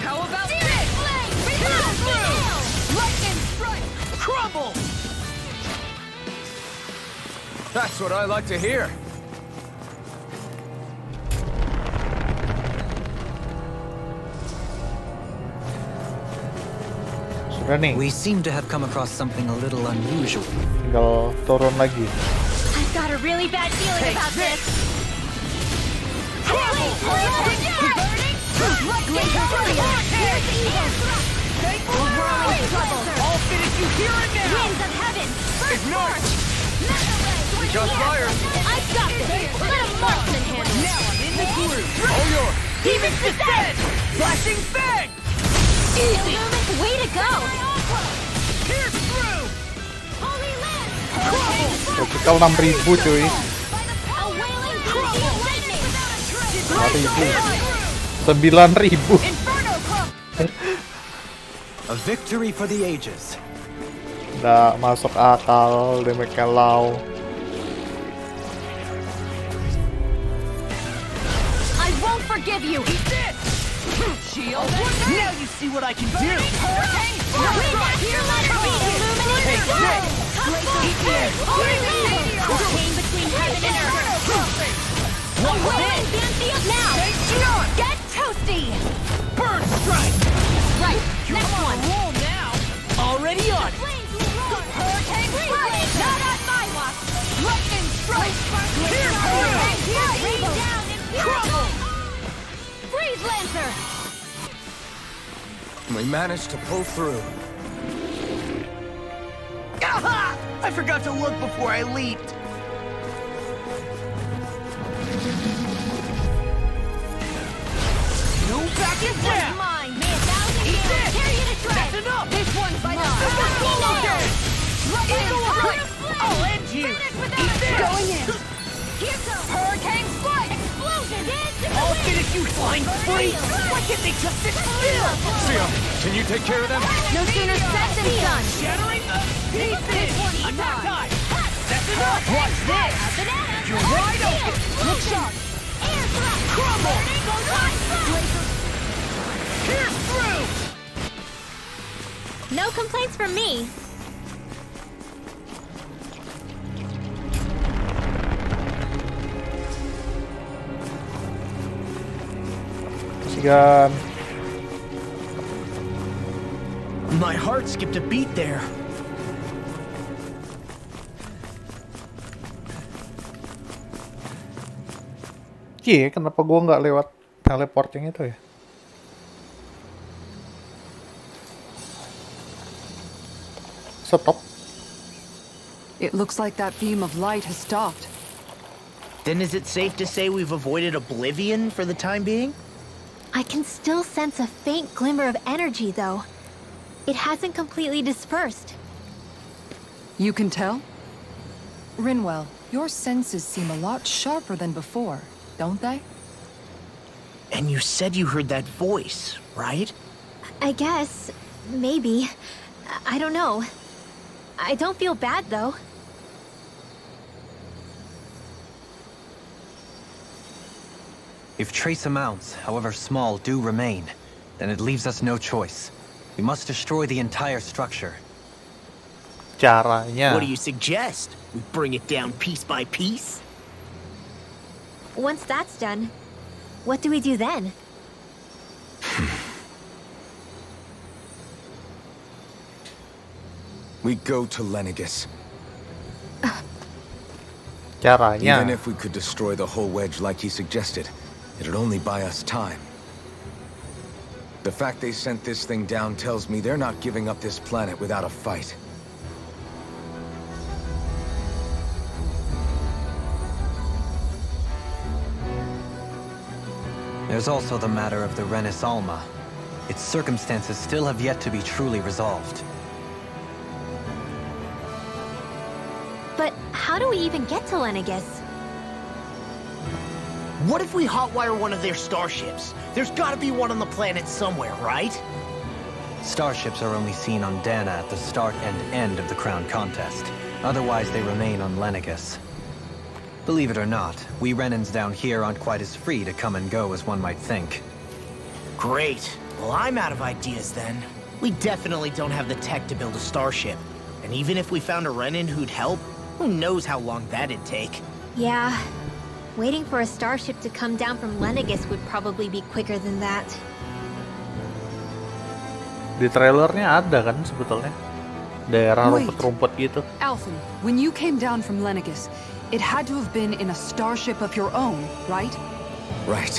How about this? Pierce through! Lightning Strike! Crumble! That's what I like to hear. Sudah nih, We seem to have come across something a little unusual. tinggal turun lagi. I've got a really bad feeling about this! I'll finish you here and now! Winds of heaven! First force! Just fire. I've got this! Let a marksman handle it! Now I'm in the groove! All yours. Demon's Descent! Flashing Fang! Easy! Way to go! Pierce through! Holy Land! Vertikal 6.000 cuy. A wailing blue lightning! 9.000. Inferno Club! A victory for the ages. Nggak masuk akal damage-nya low. I won't forgive you! Shield! Now you see what I can do! Take this! Came between heaven and earth! Awaiting Banfield now! Get toasty! Burn Strike! Right, next one! Roll now! Already on it! Hurricane Strike! Not on my watch! Lightning Strike! Pierce Rain through! down and Crumble! Freeze Lancer! We managed to pull through. Aha! I forgot to look before I leaped. No backing down! Mine! May 1,000 Eat damage this! tear you to shreds! That's enough! This one's by the I'll end you! Eat this! Going in! Here goes! Hurricane Strike! Explosion! Dance in the I'll wind! finish you, flying freak! Why can't they just sit still? Sia, can you take care of them? No sooner said than done! Shattering the pieces! Attack time! That's enough! Watch this! You're wide open! Look sharp! Crumble! Pierce through! No complaints from me. Segan. My heart skipped a beat there. Iya, kenapa gua nggak lewat teleporting itu ya? Stop. It looks like that beam of light has stopped. Then is it safe to say we've avoided oblivion for the time being? I can still sense a faint glimmer of energy, though. It hasn't completely dispersed. You can tell? Rinwell, your senses seem a lot sharper than before, don't they? And you said you heard that voice, right? I guess. Maybe. I don't know. I don't feel bad, though. If trace amounts, however small, do remain, then it leaves us no choice. We must destroy the entire structure. Caranya. What do you suggest? We bring it down piece by piece? Once that's done, what do we do then? We go to Lenegus. Caranya. Even if we could destroy the whole wedge like he suggested, it'd only buy us time. The fact they sent this thing down tells me they're not giving up this planet without a fight. There's also the matter of the Renis Alma. Its circumstances still have yet to be truly resolved. But how do we even get to Lenegus? What if we hotwire one of their starships? There's gotta be one on the planet somewhere, right? Starships are only seen on Dana at the start and end of the Crown Contest. Otherwise, they remain on Lenegus. Believe it or not, we Renans down here aren't quite as free to come and go as one might think. Great. Well, I'm out of ideas then. We definitely don't have the tech to build a starship. And even if we found a Renan who'd help, who knows how long that'd take. Yeah. Waiting for a starship to come down from Lenegus would probably be quicker than that. Di trailernya ada kan sebetulnya daerah Wait. rumput-rumput gitu. Alphen, when you came down from Lenegus, it had to have been in a starship of your own, right? Right.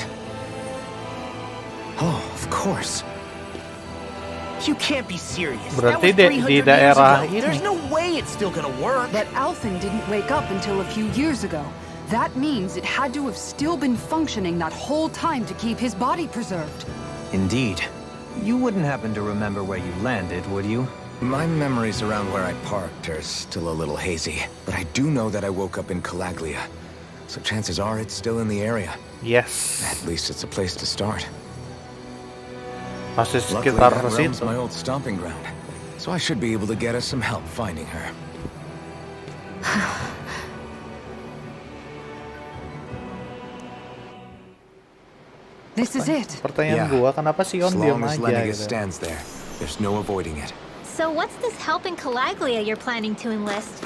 Oh, of course. You can't be serious. Berarti that was 300 di years daerah ago. ini. There's no way it's still gonna work. But Alphen didn't wake up until a few years ago. That means it had to have still been functioning that whole time to keep his body preserved. Indeed. You wouldn't happen to remember where you landed, would you? My memories around where I parked are still a little hazy, but I do know that I woke up in Calaglia. So chances are it's still in the area. Yes. At least it's a place to start. Masih Luckily, sekitar that realm's situ. my old stomping ground, so I should be able to get us some help finding her. This is it. Pertanyaan gua, kenapa Sion As diam long as aja Lenegus gitu? stands there, there's no avoiding it. So what's this help in Calaglia you're planning to enlist?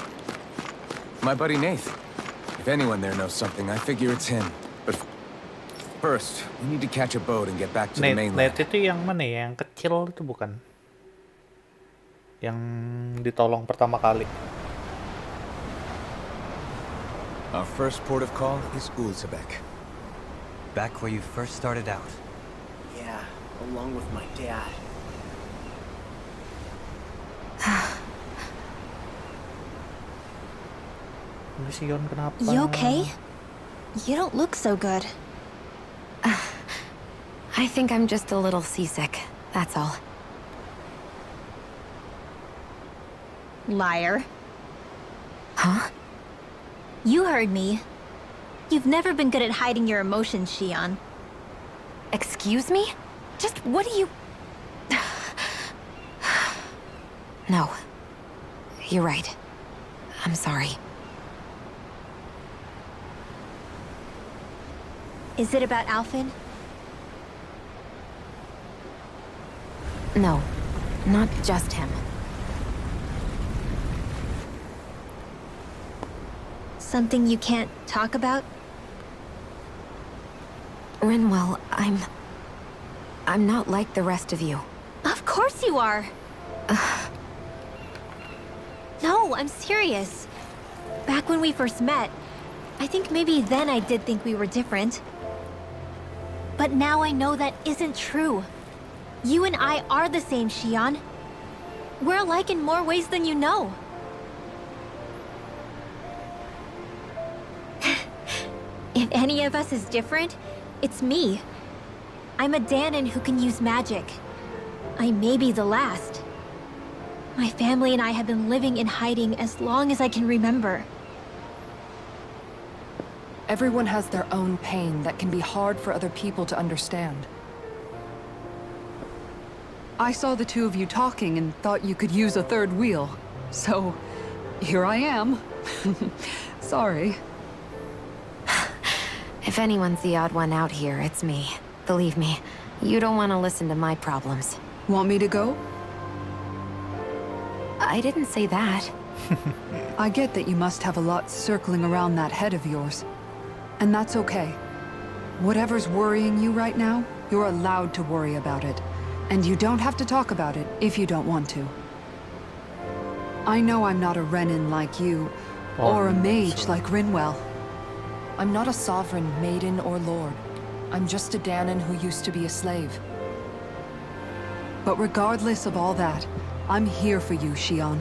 My buddy Nath. If anyone there knows something, I figure it's him. But first, we need to catch a boat and get back to the mainland. Net itu yang mana ya? Yang kecil itu bukan? Yang ditolong pertama kali. Our first port of call is Ulzebek. Back where you first started out. Yeah, along with my dad. Sion kenapa? You okay? You don't look so good. I think I'm just a little seasick, that's all. Liar. Huh? You heard me. You've never been good at hiding your emotions, Shion. Excuse me? Just what do you... No. You're right. I'm sorry. Is it about Alphen? No. Not just him. Something you can't talk about? Rinwell, I'm not like the rest of you. Of course you are! No, I'm serious. Back when we first met, I think maybe then I did think we were different. But now I know that isn't true. You and I are the same, Shion. We're alike in more ways than you know. If any of us is different, it's me. I'm a Danon who can use magic. I may be the last. My family and I have been living in hiding as long as I can remember. Everyone has their own pain that can be hard for other people to understand. I saw the two of you talking and thought you could use a third wheel. So, here I am. Sorry. If anyone's the odd one out here, it's me. Believe me, you don't want to listen to my problems. Want me to go? I didn't say that. I get that you must have a lot circling around that head of yours. And that's okay. Whatever's worrying you right now, you're allowed to worry about it. And you don't have to talk about it if you don't want to. I know I'm not a Renan like you, or a mage like Rinwell. I'm not a sovereign, maiden, or lord. I'm just a Danon who used to be a slave. But regardless of all that, I'm here for you, Shion.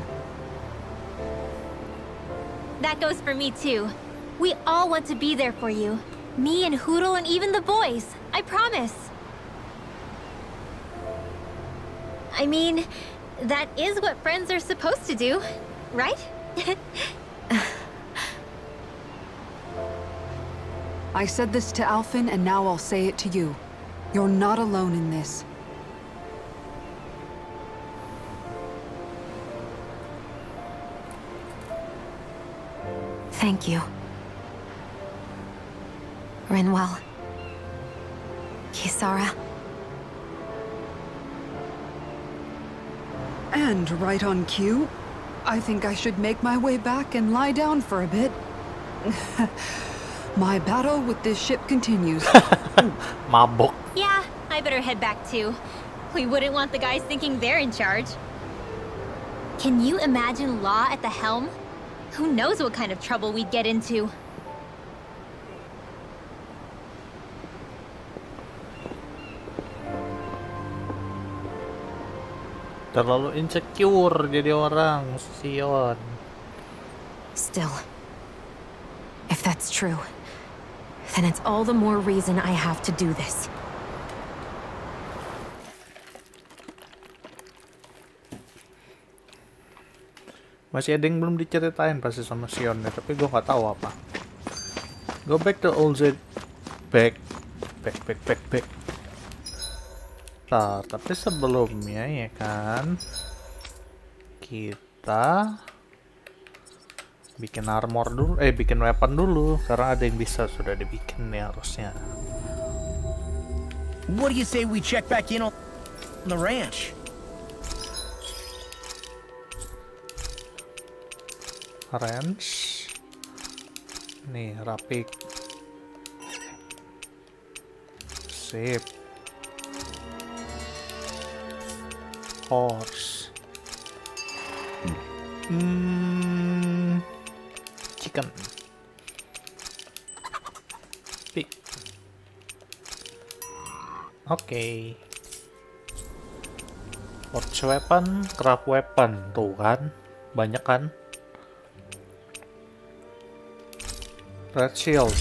That goes for me too. We all want to be there for you. Me and Hoodle and even the boys. I promise. I mean, that is what friends are supposed to do, right? I said this to Alphen, and now I'll say it to you. You're not alone in this. Thank you. Rinwell. Kisara. And right on cue, I think I should make my way back and lie down for a bit. My battle with this ship continues. Mabok. Yeah, I better head back too. We wouldn't want the guys thinking they're in charge. Can you imagine Law at the helm? Who knows what kind of trouble we'd get into? Terlalu insecure jadi orang, Sion. Still, if that's true, then it's all the more reason I have to do this. Masih ada yang belum diceritain pasti sama Sion ya, tapi gue nggak tahu apa. Go back to old Z. Back. Nah, tapi sebelumnya ya kan, kita bikin armor dulu, bikin weapon dulu, karena ada yang bisa sudah dibikin nih harusnya. What do you say we check back in on the ranch? Range. Nih, rapik. Sip. Horse. Chicken. Pig. Oke. Forge weapon, craft weapon. Tuh kan, banyak kan. Red shield.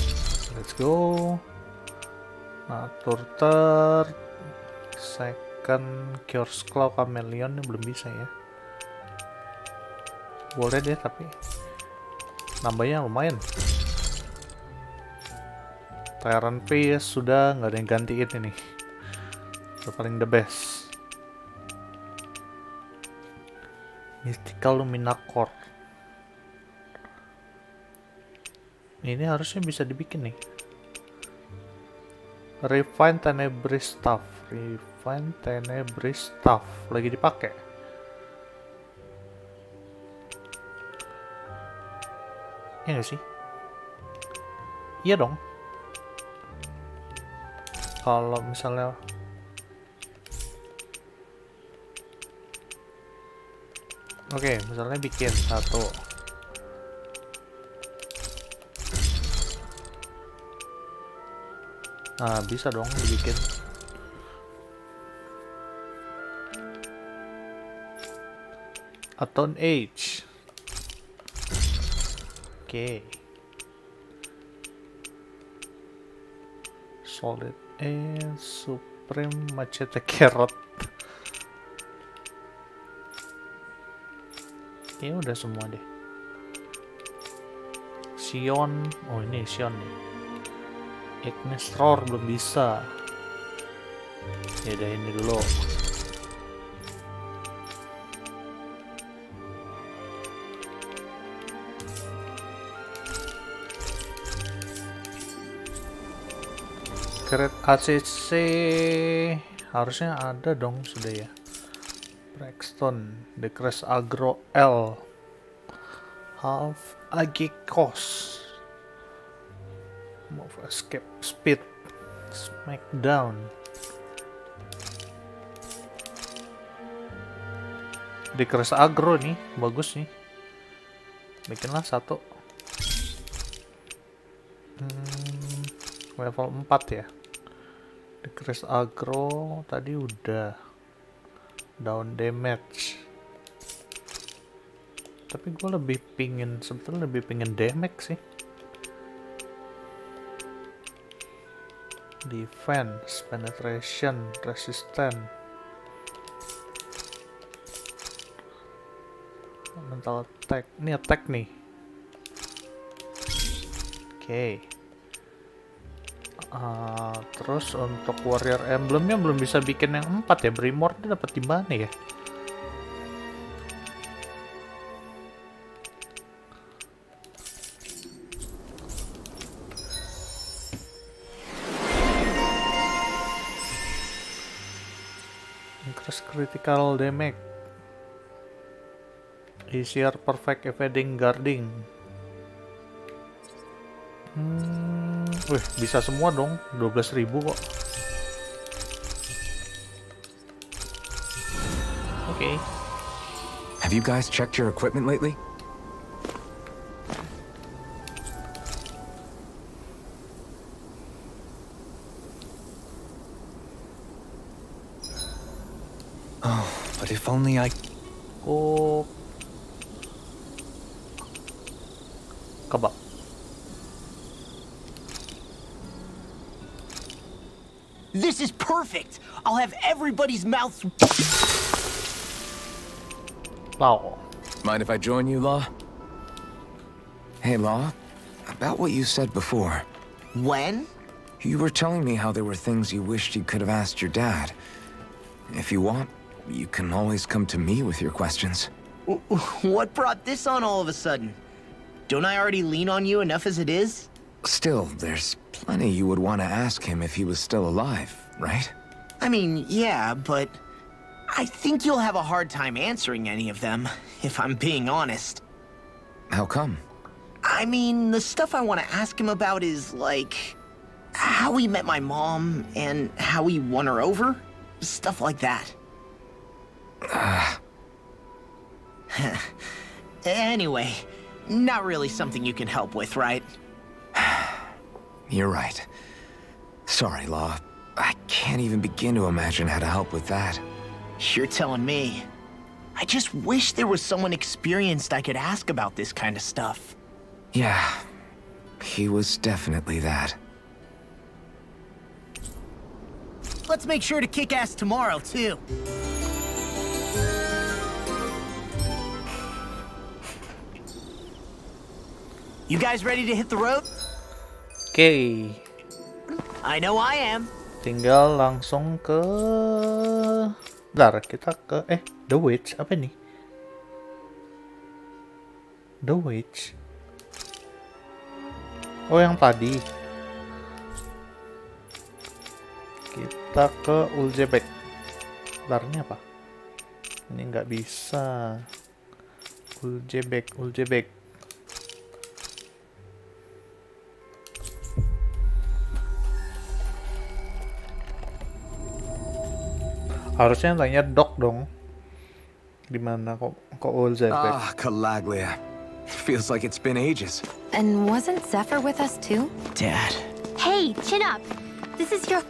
Let's go. Nah, turtle. Second Cure Claw Chameleon ini belum bisa ya. Boleh deh tapi nambahnya lumayan. Tyrant Face sudah nggak ada yang gantiin ini. Udah paling the best. Mystical Lumina Core. Ini harusnya bisa dibikin nih. Refine Tenebris Staff. Refine Tenebris Staff lagi dipakai. Iya gak sih? Iya dong. Kalau misalnya oke, misalnya bikin satu. Nah, bisa dong dibikin. Atone Age. Oke. Solid Supreme Machete Carrot. Ya udah semua deh. Sion, oh ini Sion nih. Ignis Roar belum bisa. Ya udah ini dulu. Crit ACC harusnya ada dong sudah ya. Blackstone, Decrease Agro L, Half AG Cost, Move Escape Speed, Smackdown. Decrease Agro nih, bagus nih. Bikinlah satu. Level 4 ya. Decrease Agro tadi udah. Down damage. Tapi gue lebih pingin, sebetulnya lebih pingin damage sih. Defense, penetration, resistant, mental attack. Ini attack nih. Oke. Terus untuk warrior emblemnya belum bisa bikin yang 4 ya. Brimor dia dapat di mana ya? critical damage. Easier perfect evading guarding. Wih, bisa semua dong. 12.000 kok. Oke. Have you guys checked your equipment lately? Oh, but if only I... Oh. Kebak. This is perfect! I'll have everybody's mouths... Wow. Mind if I join you, Law? Hey, Law. About what you said before. When? You were telling me how there were things you wished you could have asked your dad. If you want, you can always come to me with your questions. What brought this on all of a sudden? Don't I already lean on you enough as it is? Still, there's plenty you would want to ask him if he was still alive, right? I mean, yeah, but... I think you'll have a hard time answering any of them, if I'm being honest. How come? I mean, the stuff I want to ask him about is, like... how he met my mom, and how he won her over. Stuff like that. Anyway, not really something you can help with, right? You're right. Sorry, Law. I can't even begin to imagine how to help with that. You're telling me. I just wish there was someone experienced I could ask about this kind of stuff. Yeah, he was definitely that. Let's make sure to kick ass tomorrow, too. You guys ready to hit the road? Oke. I know I am. Tinggal langsung ke... Bentar, kita ke... The Witch. Apa nih? The Witch. Oh, yang tadi. Kita ke Uljebek. Bentar, ini apa? Ini nggak bisa. Uljebek. Harusnya tanya Dok dong. Gimana kok Uljebek? Ah, Calaglia. Feels like it's been ages. And wasn't Zephyr with us too? Dad. Hey, chin up. This is your...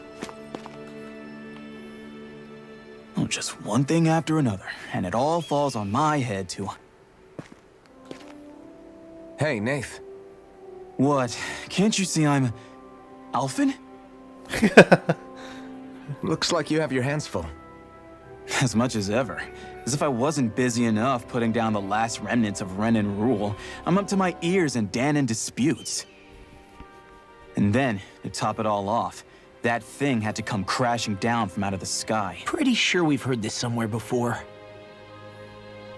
Oh, just one thing after another, and it all falls on my head too. Hey, Nath. What? Can't you see I'm... Alphen? Looks like you have your hands full. As much as ever. As if I wasn't busy enough putting down the last remnants of Renan rule, I'm up to my ears in Danon disputes. And then, to top it all off, that thing had to come crashing down from out of the sky. Pretty sure we've heard this somewhere before.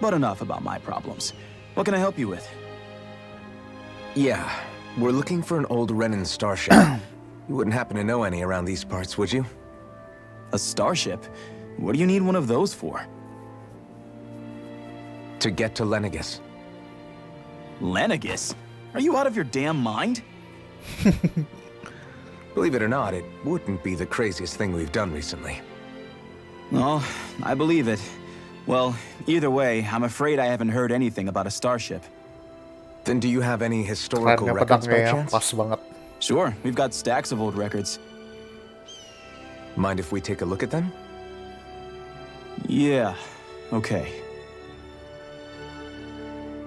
But enough about my problems. What can I help you with? Yeah, we're looking for an old Renan starship. You wouldn't happen to know any around these parts, would you? A starship? What do you need one of those for? To get to Lenegus. Lenegus? Are you out of your damn mind? Believe it or not, it wouldn't be the craziest thing we've done recently. Oh, I believe it. Well, either way, I'm afraid I haven't heard anything about a starship. Then do you have any historical Keren records by pedangnya ya, chance? pas banget. Sure, we've got stacks of old records. Mind if we take a look at them? Yeah, okay.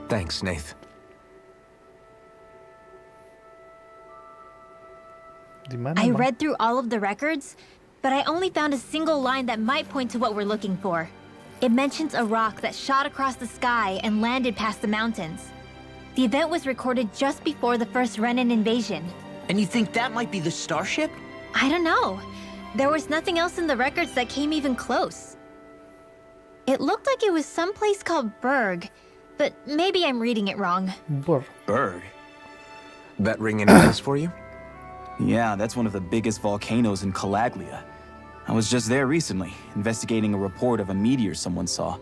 Thanks, Nath. Di mana, I Bang? read through all of the records, but I only found a single line that might point to what we're looking for. It mentions a rock that shot across the sky and landed past the mountains. The event was recorded just before the first Renan invasion. And you think that might be the starship? I don't know. There was nothing else in the records that came even close. It looked like it was someplace called Berg, but maybe I'm reading it wrong. Berg? That ring any bells for you? Yeah, that's one of the biggest volcanoes in Calaglia. I was just there recently, investigating a report of a meteor someone saw.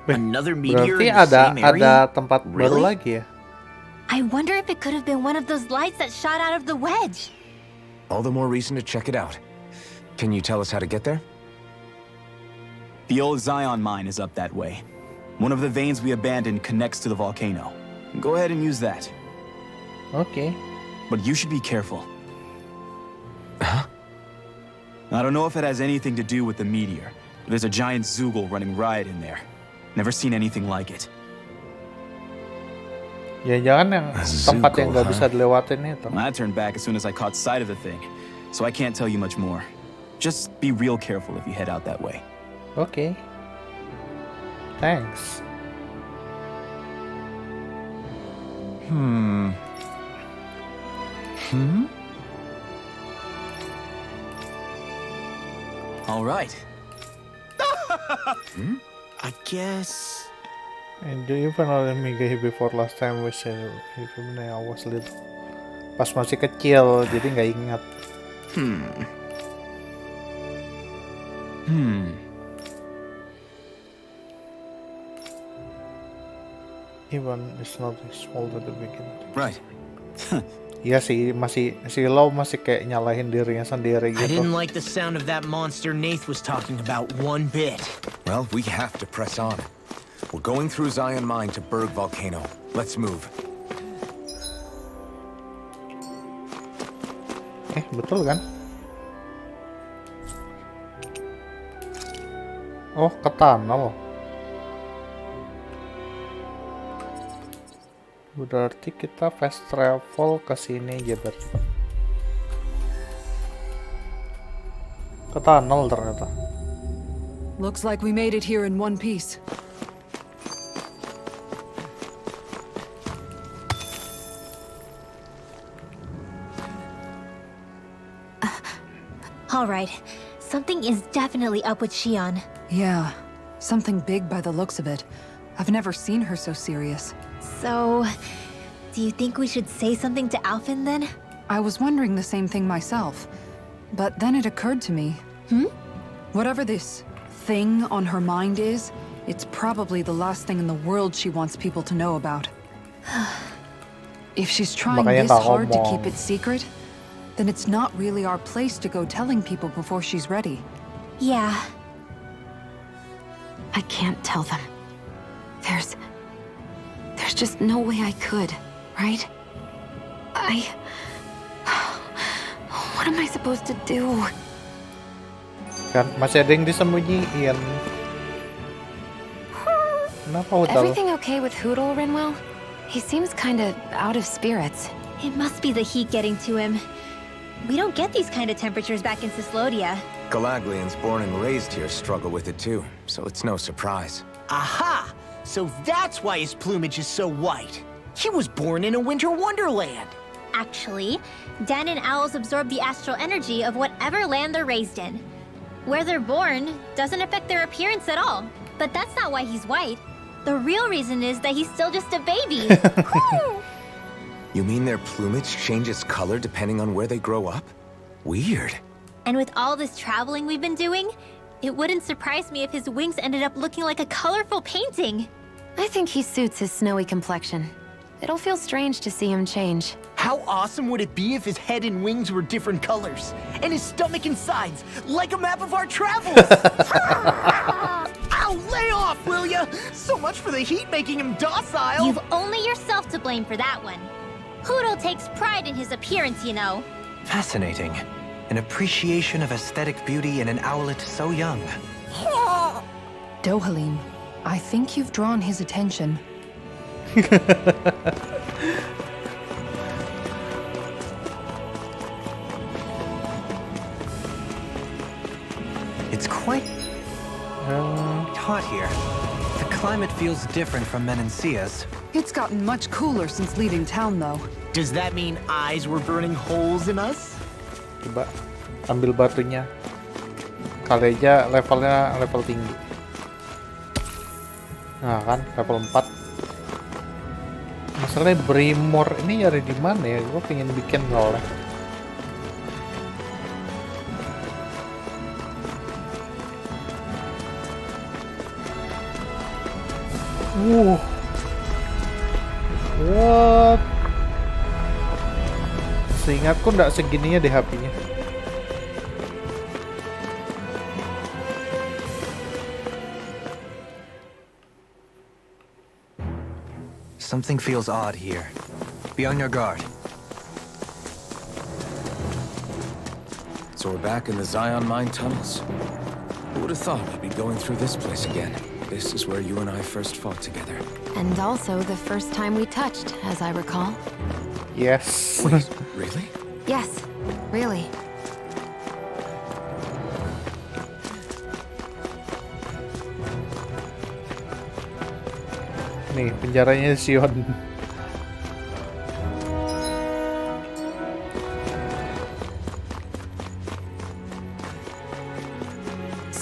Another meteor Berarti in the ada same area? tempat baru Really? lagi ya? I wonder if it could have been one of those lights that shot out of the wedge. All the more reason to check it out. Can you tell us how to get there? The old Zion mine is up that way. One of the veins we abandoned connects to the volcano. Go ahead and use that. Oke. But you should be careful. Huh? I don't know if it has anything to do with the meteor, but there's a giant Zoogle running riot in there. Never seen anything like it. Ya jangan yang tempat yang nggak Zuko, bisa dilewatin itu. I turned back as soon as I caught sight of the thing, so I can't tell you much more. Just be real careful if you head out that way. Oke. Thanks. All right. I guess... And do you even know me before last time we said even I was little. Pas masih kecil, jadi nggak ingat. Even it's not small at the beginning. Right. Iya sih, masih si Lau masih kayak nyalahin dirinya sendiri I gitu. didn't like the sound of that monster Nath was talking about one bit. Well, we have to press on. We're going through Zion Mine to Berg Volcano. Let's move. Betul kan? Oh, ke tunnel. Berarti kita fast travel ke sini aja berarti. Ke tunnel ternyata. Looks like we made it here in one piece. All right, something is definitely up with Shion. Yeah, something big by the looks of it. I've never seen her so serious. So, do you think we should say something to Alphen then? I was wondering the same thing myself. But then it occurred to me. Whatever this thing on her mind is, it's probably the last thing in the world she wants people to know about. If she's trying Makanya this nggak hard to ngomong. keep it secret, then it's not really our place to go telling people before she's ready. Yeah. I can't tell them. There's just no way I could, right? What am I supposed to do? Kan masih ada yang disembunyiin. Kenapa udah? Everything okay with Hootle, Rinwell? He seems kinda out of spirits. It must be the heat getting to him. We don't get these kind of temperatures back in Cislodia. Galaglians born and raised here struggle with it too, so it's no surprise. Aha! So that's why his plumage is so white. He was born in a winter wonderland. Actually, Dan and owls absorb the astral energy of whatever land they're raised in. Where they're born doesn't affect their appearance at all. But that's not why he's white. The real reason is that he's still just a baby. You mean their plumage changes color depending on where they grow up? Weird. And with all this traveling we've been doing, it wouldn't surprise me if his wings ended up looking like a colorful painting. I think he suits his snowy complexion. It'll feel strange to see him change. How awesome would it be if his head and wings were different colors? And his stomach and sides, like a map of our travels! Ow, lay off, will ya? So much for the heat making him docile! You've only yourself to blame for that one. Hootle takes pride in his appearance, you know. Fascinating. An appreciation of aesthetic beauty in an owlet so young. Dohalim, I think you've drawn his attention. It's quite hot here. The climate feels different from Menancia's. It's gotten much cooler since leaving town, though. Does that mean eyes were burning holes in us? Coba ambil batunya. Kali aja levelnya level tinggi. Nah kan level 4. Masalahnya Brimor ini nyari di mana ya? Gue pengen bikin soalnya. What? Seingatku nggak segininya deh HP-nya. Something feels odd here. Be on your guard. So we're back in the Zion mine tunnels. Who would have thought we'd be going through this place again? This is where you and I first fought together. And also the first time we touched, as I recall. Yes. Wait, really? Yes, really. Nih, penjaranya Sion.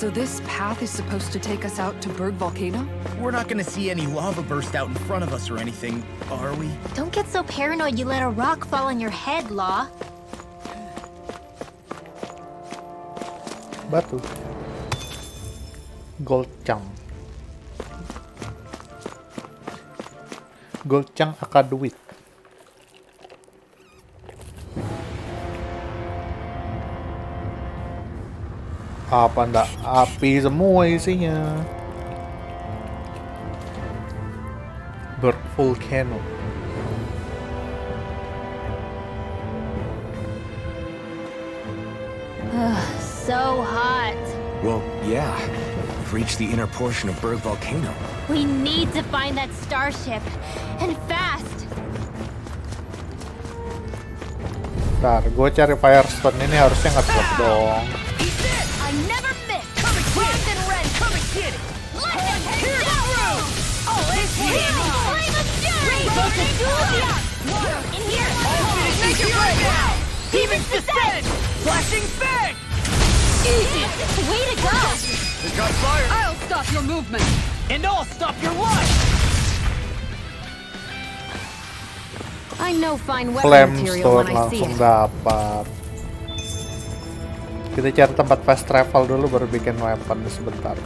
So this path is supposed to take us out to Berg Volcano? We're not gonna see any lava burst out in front of us or anything, are we? Don't get so paranoid you let a rock fall on your head, Law. Batu. Goldchang. Goldchang akaduit. Apa ndak api semua isinya. Berg Volcano. So hot. Well, yeah. We've reached the inner portion of Berg Volcano. We need to find that starship. And fast. Ntar, gue cari Firestone ini harusnya nge-drop dong. I never miss. Come and get it. And ready. Come and get it. Let him hear the room. Oh, it's here. Flame of fury. Water in here. Make it right now! Demons descend! Flashing fang! Easy. Way to go. It got fire! I'll stop your movement! And I'll stop your life! I know fine weapon material Flamestone when I see langsung it. dapat. Kita cari tempat fast travel dulu baru bikin weapon sebentar.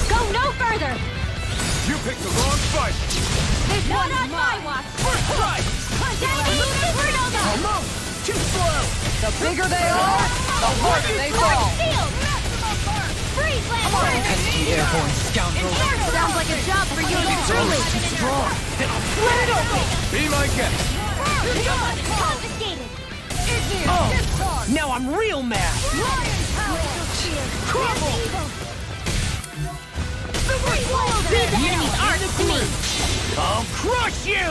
Go no further. You picked the wrong fight! This one's on my watch. First strike! Supernova. Too slow! The bigger they are, the harder they fall! Shield. Freeze land. Airborne scoundrel! Sounds like a job for you truly. Strong! Then I'll split it open! Be my guest! Confiscated. Oh! Now I'm real mad! Crumble. These enemies aren't to me. I'll crush you!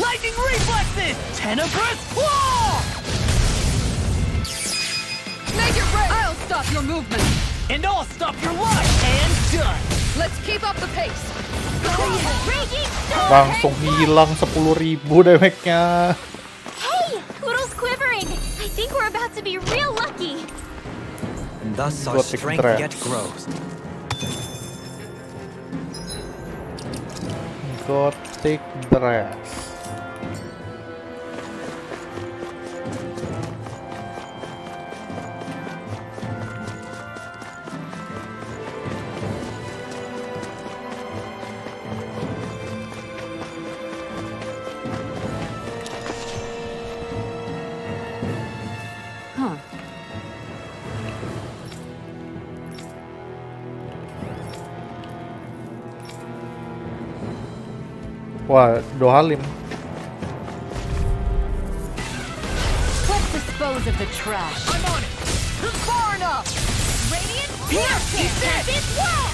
Lightning reflexes! Tenebrous claw! Make it right! I'll stop your movement! And I'll stop your life! And done! Let's keep up the pace! Raging storm. Langsung hilang 10.000 damage-nya. Hey, Poodle's quivering. I think we're about to be real lucky. And thus our Gothic strength dress. yet grows. Gothic dress. Huh. Wah, Dohalim. Let's dispose of the trash. I'm on it! Far enough! Radiant Pierce! He's dead! this wall.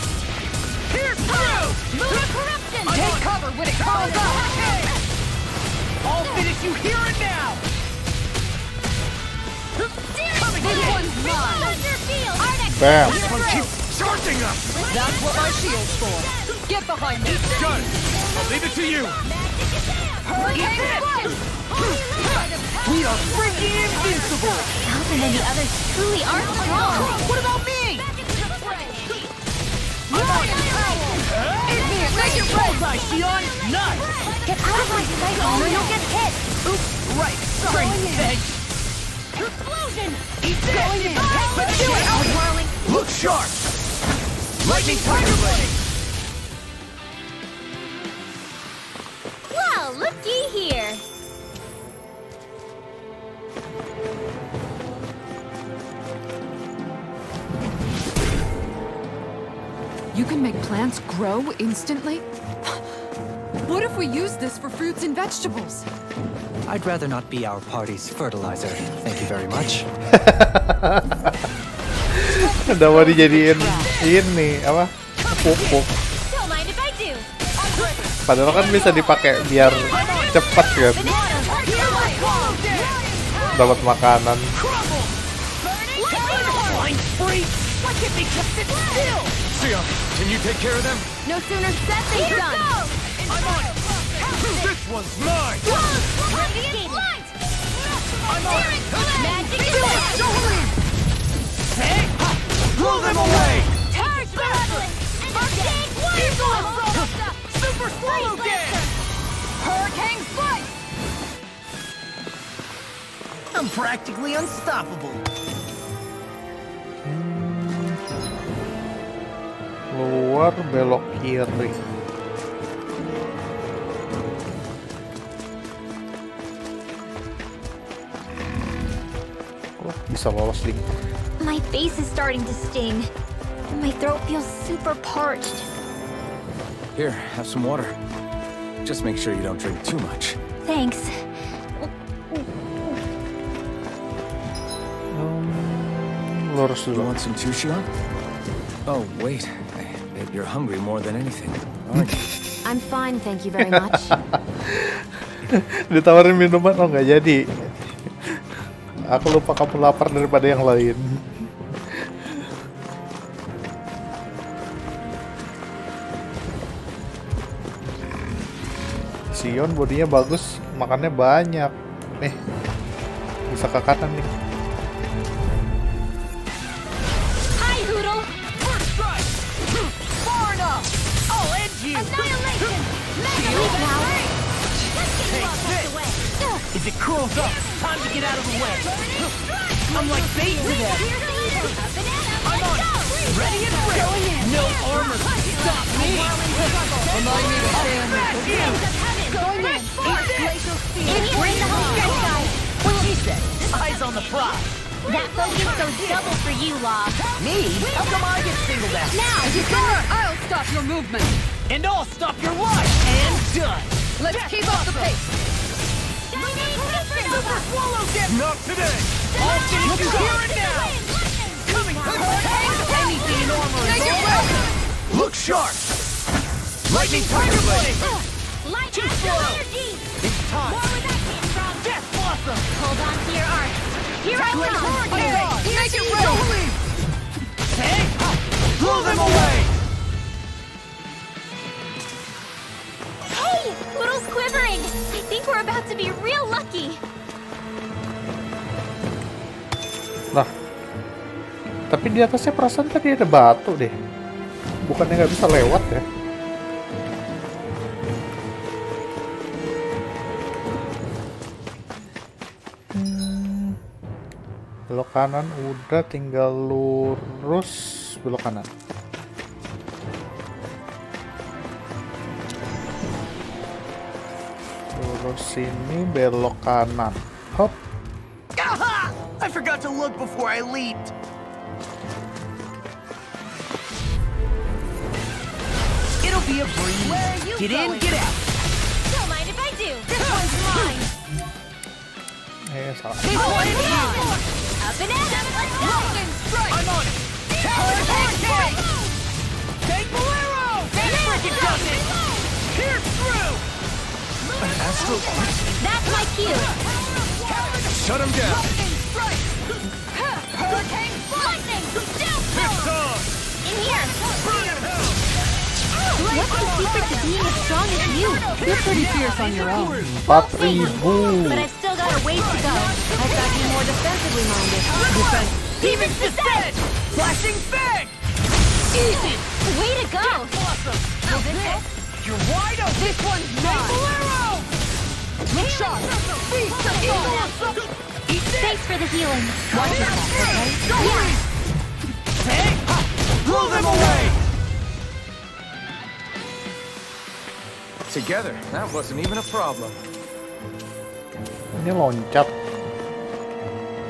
Pierce through! Move corruption. Take cover when it calls out! I'll finish you here and now! This one's mine! Thunder field. Bam. This one keeps charging us! That's what my shield's for! Get behind me! Good! I'll leave it to you! Hurricane Blast! We are freaking invincible! Alvin and the others truly are strong. What about me? Make it right! Bullseye, Sion! Nice! Get out of my sight, or you'll get hit. Oops, right, sorry, thanks! Explosion. Going in. Let's do it. Look sharp! Lightning Tiger Blade! Well, looky here. You can make plants grow instantly? What if we use this for fruits and vegetables? I'd rather not be our party's fertilizer. Thank you very much. Udah mau dijadiin ini apa? Pupuk. Don't mind if I do. Padahal kan bisa dipakai biar cepat kan. Dapat makanan. Sion, can you take care of them? No sooner said than done. I'm on it! This one's mine! Radiant light. I'm on it! Magic is Hey! Blow them away! Charge malevolence. Arcade warrior. Super Swallow Dance! Hurricane slice. I'm practically unstoppable. Keluar belok kiri. Oh, bisa lolos link. My face is starting to sting. My throat feels super parched. Here, have some water. Just make sure you don't drink too much. Thanks. Lurus You dulu. want some too, Sion? Oh, wait. Babe, you're hungry more than anything, aren't you? I'm fine, thank you very much. Ditawarin minuman, oh nggak jadi. Aku lupa kamu lapar daripada yang lain. Sion bodinya bagus, makannya banyak. Bisa ke kanan nih. Hi, Hoodle. First strike. Far enough. I'll end you. Annihilation. Leave now. Let's get you all tucked away. If it curls up, time to get out of the way. I'm like bait to them. I'm on it. Ready and ready. No armor can stop me. Remind me to stand with Going in. Glacial speed. We're in the home stretch, guys. what she said. Eyes on the prize. That focus goes double for you, Law. Me? How come I get singled out? Now, I'll stop your movement. And I'll stop your life. And done. Let's keep up the pace. Super Swallow Dance. Not today. I'll finish you here and now. Coming. Anything in armor is Make it welcome. Look sharp. Lightning Tiger Blade. Light Too astral slow. energy. It's time. More where that came from. Death Blossom. Hold on to your arc. Here I Blade come. Hurricane. Make it ready. Hey. Blow them away. Hey, Poodle's quivering. I think we're about to be real lucky. Nah, tapi di atasnya perasaan tadi ada batu deh. Bukannya nggak bisa lewat ya? Belok kanan udah, tinggal lurus belok kanan. Lurus sini belok kanan. Hop. Aha! I forgot to look before I leaped. It'll be a breeze. Where are you Get in, going? get out. Don't mind if I do. This one's mine. Salah. They wanted you. Up and at 'em. Let's go. I'm on it. Hurricane. Take Bolero. That freaking does it. Pierce through. Astral Art? That's my cue. Shut him down! Hurricane lightning. It's on! In here. Burn in hell! What's the secret to being as strong as you? You're pretty fierce on your own. 4.000. But I've still got a ways to go. I've got to be more defensively minded. Defense. Demon's Descent. Flashing Fang. Easy. Way to go. Blossom. Now this. You're wide open. This one's Take mine. Bolero. Look sharp. Feast the Eagle. Eat Thanks for the healing. Watch yourself, okay? Yeah. Hey! Blow them away! Together, that wasn't even a problem. Ini loncat.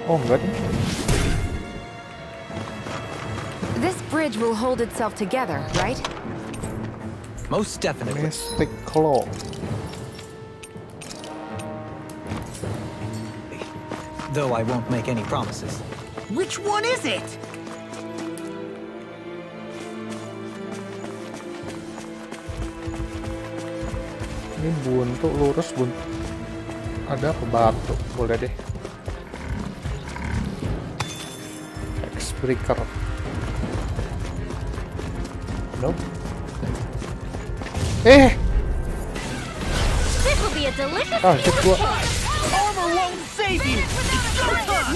Oh enggak nih. This bridge will hold itself together, right? Most definitely. Mystic Claw. Though I won't make any promises. Which one is it? Ini buntu lurus buntu. Ada apa batu? Boleh deh. X-Breaker. Nope. This will be a delicious Ah, shit gua. Armor won't save you! It's showtime!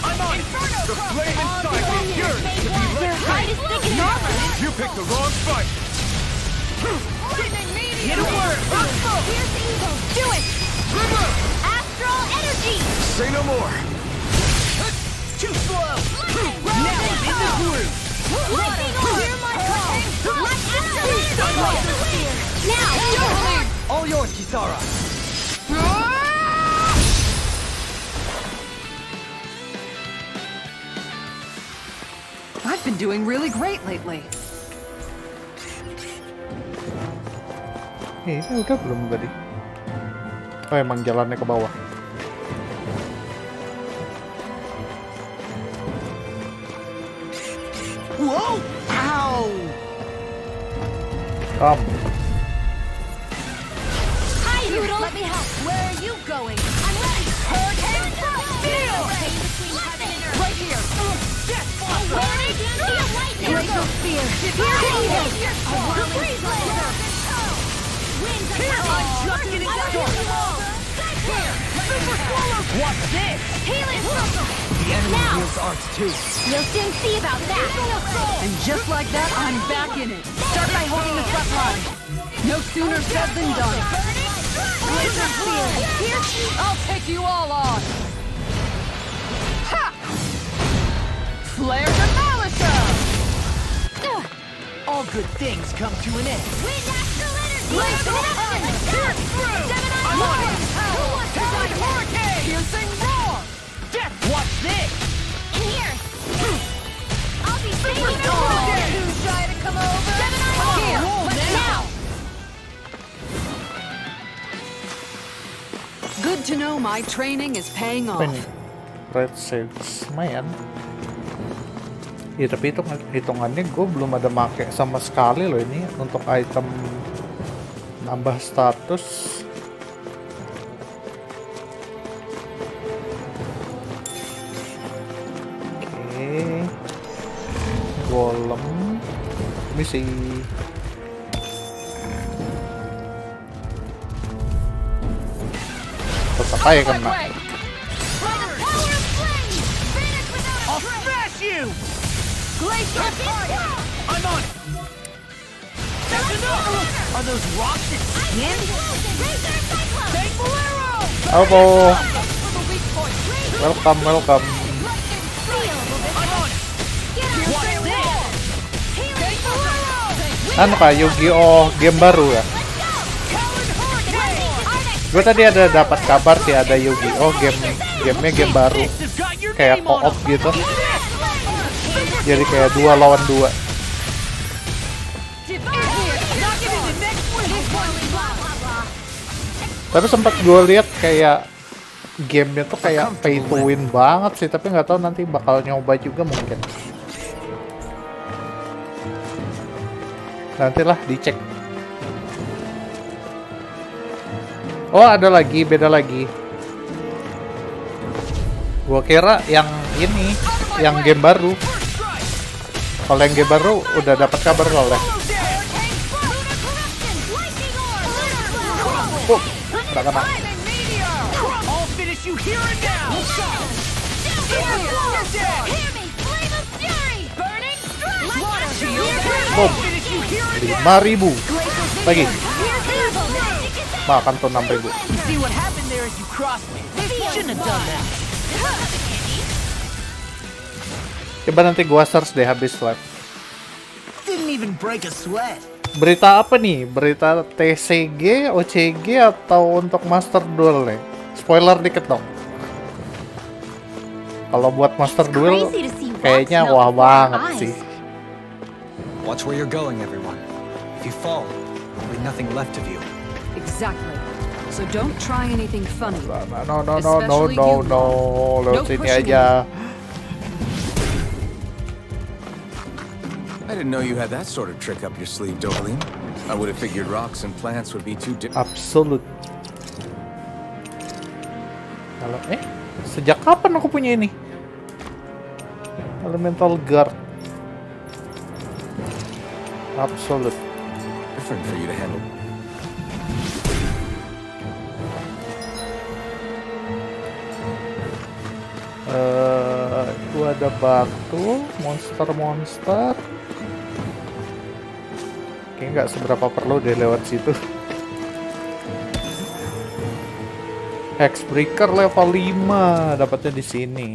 I'm on it! The flame inside me yearns to be Their lit! hide is thick in armor. You picked the wrong fight! Get a word! Do it! Astral energy! Say no more! Too slow! Now I'm in the groove! Lightning orb! Hear my call! Let astral energy! Now, your All yours, Kisara! I've been doing really great lately. Ini udah belum tadi? Oh emang jalannya ke bawah. Whoa! Ow! Come. Hi, Noodle! Let me help. Where are you going? I'm ready! Hurricane Feel! Right here! Death Blossom! Lightning! Glacial Spear! Here! A whirling blazer! Here! I'm just getting started! Here! Super Swallow! What's this? Healing Circle! The enemy Now. wields arts too. You'll soon see about that! And just like that, I'm back in it. Start by holding the front line. No sooner said than done. Laser Spear! Here! I'll take you all on. Ha! Flare to Malisha! All good things come to an end. Wind Astral Energy! Laser Power! Pierce through! I'm on it! Talon Hurricane! Piercing roar! Death! Watch this! In here! I'll be Super saving you! Hurricane! Too shy to come over? Here! roll But now. now! Good to know my training is paying Apa off. ini? Red Salesman. Ya tapi hitungannya gue belum ada make sama sekali loh ini untuk item nambah status. Oke. Golem. Misi. Tetap aja kena. I'll smash you! Glacial Fire! I'm on it! That's enough! Are those rocks that skin? Razor Cyclone! Take Bolero! Halo. Welcome. Lightning Steel! I'm on it! What's this? Take Bolero! Anu kah Yu-Gi-Oh game baru ya? Talon Hurricane! Gue tadi ada dapat kabar sih ada Yu-Gi-Oh gamenya game baru Fists have got your kayak name on co-op 'em. gitu. Jadi kayak 2 lawan 2. Tapi sempat gue lihat kayak gamenya tuh kayak pay to win banget sih, tapi nggak tahu nanti bakal nyoba juga mungkin. Nantilah dicek. Oh ada lagi, beda lagi. Gua kira yang ini, yang game baru. Kalau yang game baru udah dapat kabar soalnya. Nggak kena. I'll finish you here and now! Boom. 5.000 lagi. Makan tuh 6.000. See what happened there as you crossed me. Shouldn't have done that. Coba nanti gua search deh habis live. Didn't even break a sweat. Berita apa nih? Berita TCG, OCG, atau untuk Master Duel nih? Spoiler dikit dong. Kalau buat Master Duel, kayaknya wah banget sih. Watch where you're going, everyone. If you fall, there'll be nothing left of you. Exactly. So don't try anything funny. No. Especially you. Lewat No sini pushing aja. I didn't know you had that sort of trick up your sleeve, Dovaline. I would have figured rocks and plants would be too Absolute. Kalau sejak kapan aku punya ini? Elemental Guard. Absolute. different for you to handle. Itu ada batu, monster. Kayaknya nggak seberapa perlu deh lewat situ. Hexbreaker level 5 dapatnya di sini.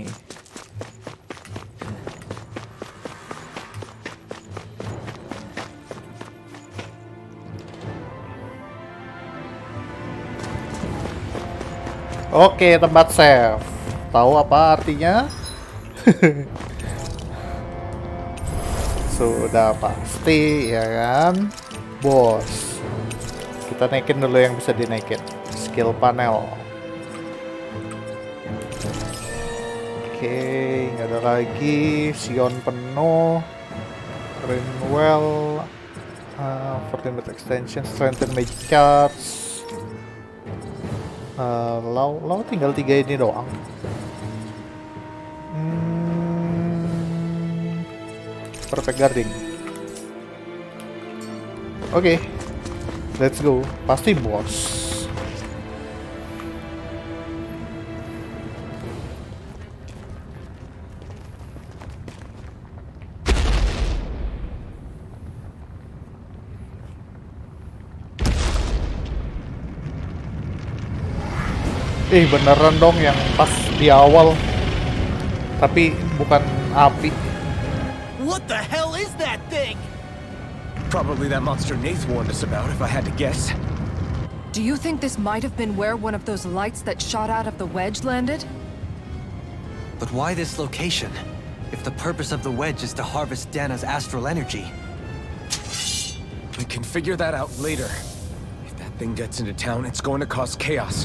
Oke, tempat save. Tahu apa artinya? Sudah pasti ya kan, bos. Kita naikin dulu yang bisa dinaikin. Skill panel. Oke, nggak ada lagi. Sion penuh. Greenwell. 14 extension. Strengthen magic charge. Law tinggal 3 ini doang. Perfect guarding. Oke, let's go. Pasti bos. Beneran dong yang pas di awal, tapi bukan api. What the hell is that thing? Probably that monster Nath warned us about, if I had to guess. Do you think this might have been where one of those lights that shot out of the wedge landed? But why this location? If the purpose of the wedge is to harvest Dana's astral energy. We can figure that out later. If that thing gets into town, it's going to cause chaos.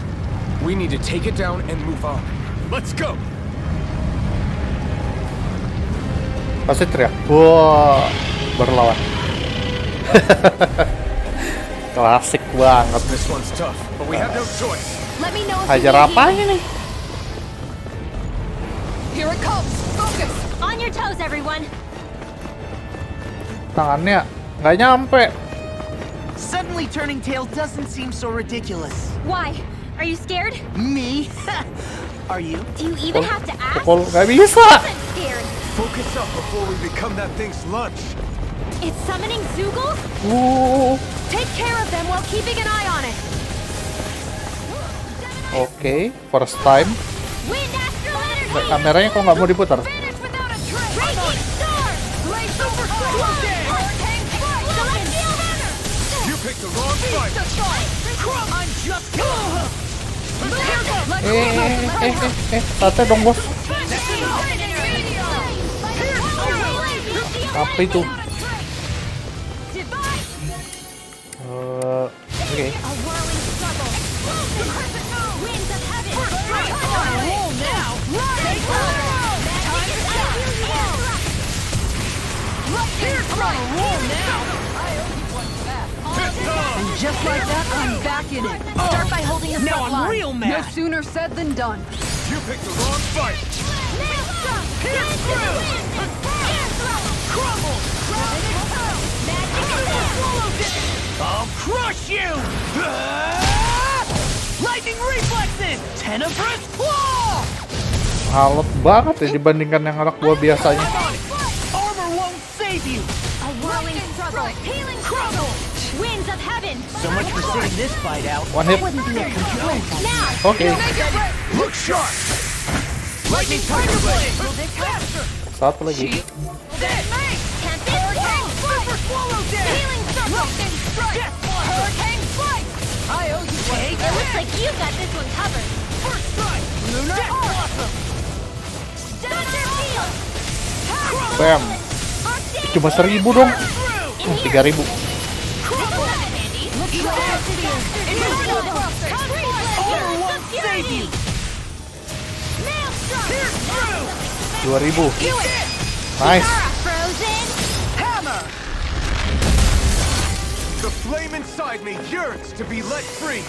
We need to take it down and move on. Let's go! Pasti teriak, wah, berlawan. Klasik banget. This one's tough, but we have no choice. Let me know if you Hajar need apanya nih? Here it comes! Focus! On your toes, everyone. Tangannya nggak nyampe. Suddenly turning tail doesn't seem so ridiculous. Why? Are you scared? Me? Are you? Do you even have to ask? Pukul nggak bisa. I'm scared. Focus up before we become that thing's lunch. It's summoning Zoogles? Take care of them while keeping an eye on it. Oke, first time. Wind astral energy. Kameranya kok nggak mau diputar? Vanish without a trace. Raging star. Blaze over hurricane strike. Celestial runner. You picked the wrong fight. I'm just... Sate dong bos. Apa itu? Oke. And just like that, I'm back in it. Start by holding the Now front I'm line. real No mad. sooner said than done. You picked the wrong fight. I'll crush you! Lightning reflexes! Tenebrous claw! Alot banget ya dibandingkan yang anak gua biasanya. Armor won't save you! A whirling struggle. Healing crumble. Winds of heaven. So much for sitting this fight out. One hit. Wouldn't be a complaint. Now. Okay. Look sharp! Lightning tiger blade. Satu lagi. Super swallow dead. Healing circle. Lightning strike. Hurricane flight. I owe you one. It looks like you got this one covered. First strike. Lunar blossom. Thunder field. Bam. Cuma 1.000 dong. 3.000. Save you. 2.000. Nice. Frozen. Hammer. The flame inside me yearns to be let free.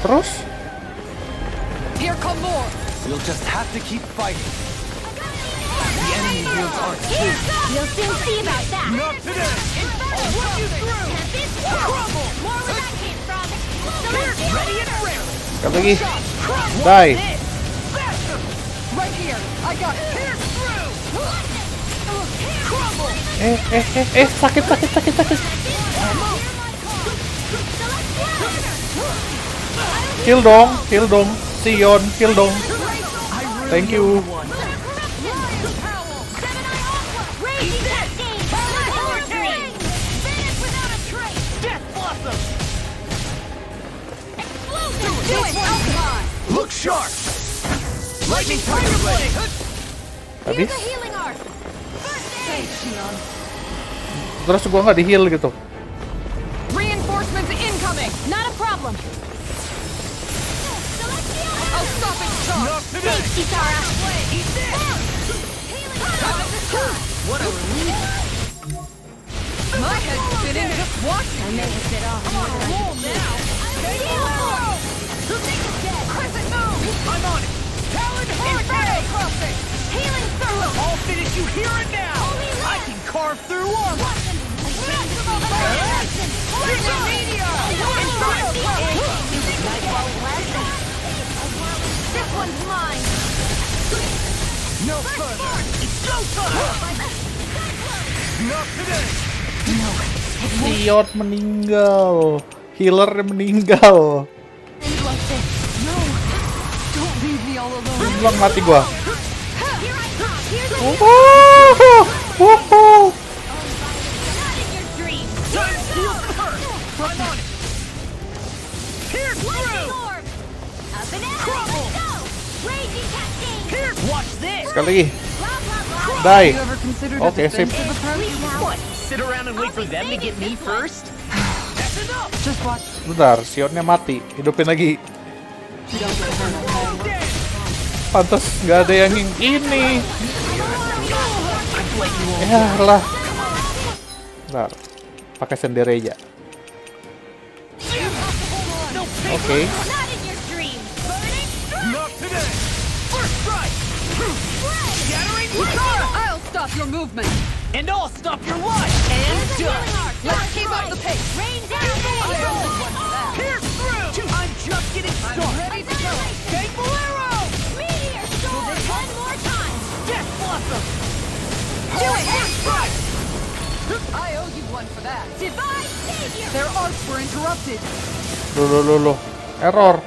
Terus? Here come more. We'll just have to keep fighting. The enemy wields art too. You'll soon see about that. Not today! I'll run you through. Crumble. More where that came from. Ready and ready. Sekali lagi. Crumble. Die. Faster. Right here. I got it. Pierce through. Crumble. Sakit. Heal dong. Sion, heal dong. Thank you. Look sharp! Lightning tiger blade! Habis. Healing art. Terus gua nggak di heal gitu. Reinforcements incoming. Not a problem. I'll stop it, Not today! Kitara. What a relief. My head's spinning just watching. I may have bit off more than I Roll now. Crescent moon. I'm on it. Talon hurricane. Crossing. Healing circle. I'll finish you here and now. I can carve through armor. Here's a meteor. This one's mine. No further! It's go time. Not today! Sion meninggal. Healer meninggal. Don't leave me all alone. Bilang mati gua. Here I come. Here's a Woohoo! not in your dreams. Time steals the first. I'm on it. Pierce Lightning through. orb. Up and out. Crumble. Let's go. Raging cascade. Pierce. Watch this. Sekali lagi. Blah, blah, blah. Die. You ever considered Okay, a sip. defensive approach? What? Sit around and wait for them to get me first? That's enough. Just watch. Bentar, Sionnya mati. Hidupin lagi. You don't get hurt, okay? Pantas nggak ada yang ini. Ya lah. Bentar. Pakai sendiri aja. Oke. Not in your dreams. Not today! First strike. Scattering I'll stop your movement. and I'll stop your life. And done. Let's keep up the pace. Rain down. Pierce through. I'm just getting started. Ready to go. Take Bolero. Meteor storm. One more time. Death blossom. Do it. First strike. I owe you one for that. Divine savior. Their arts were interrupted. Loh. Error.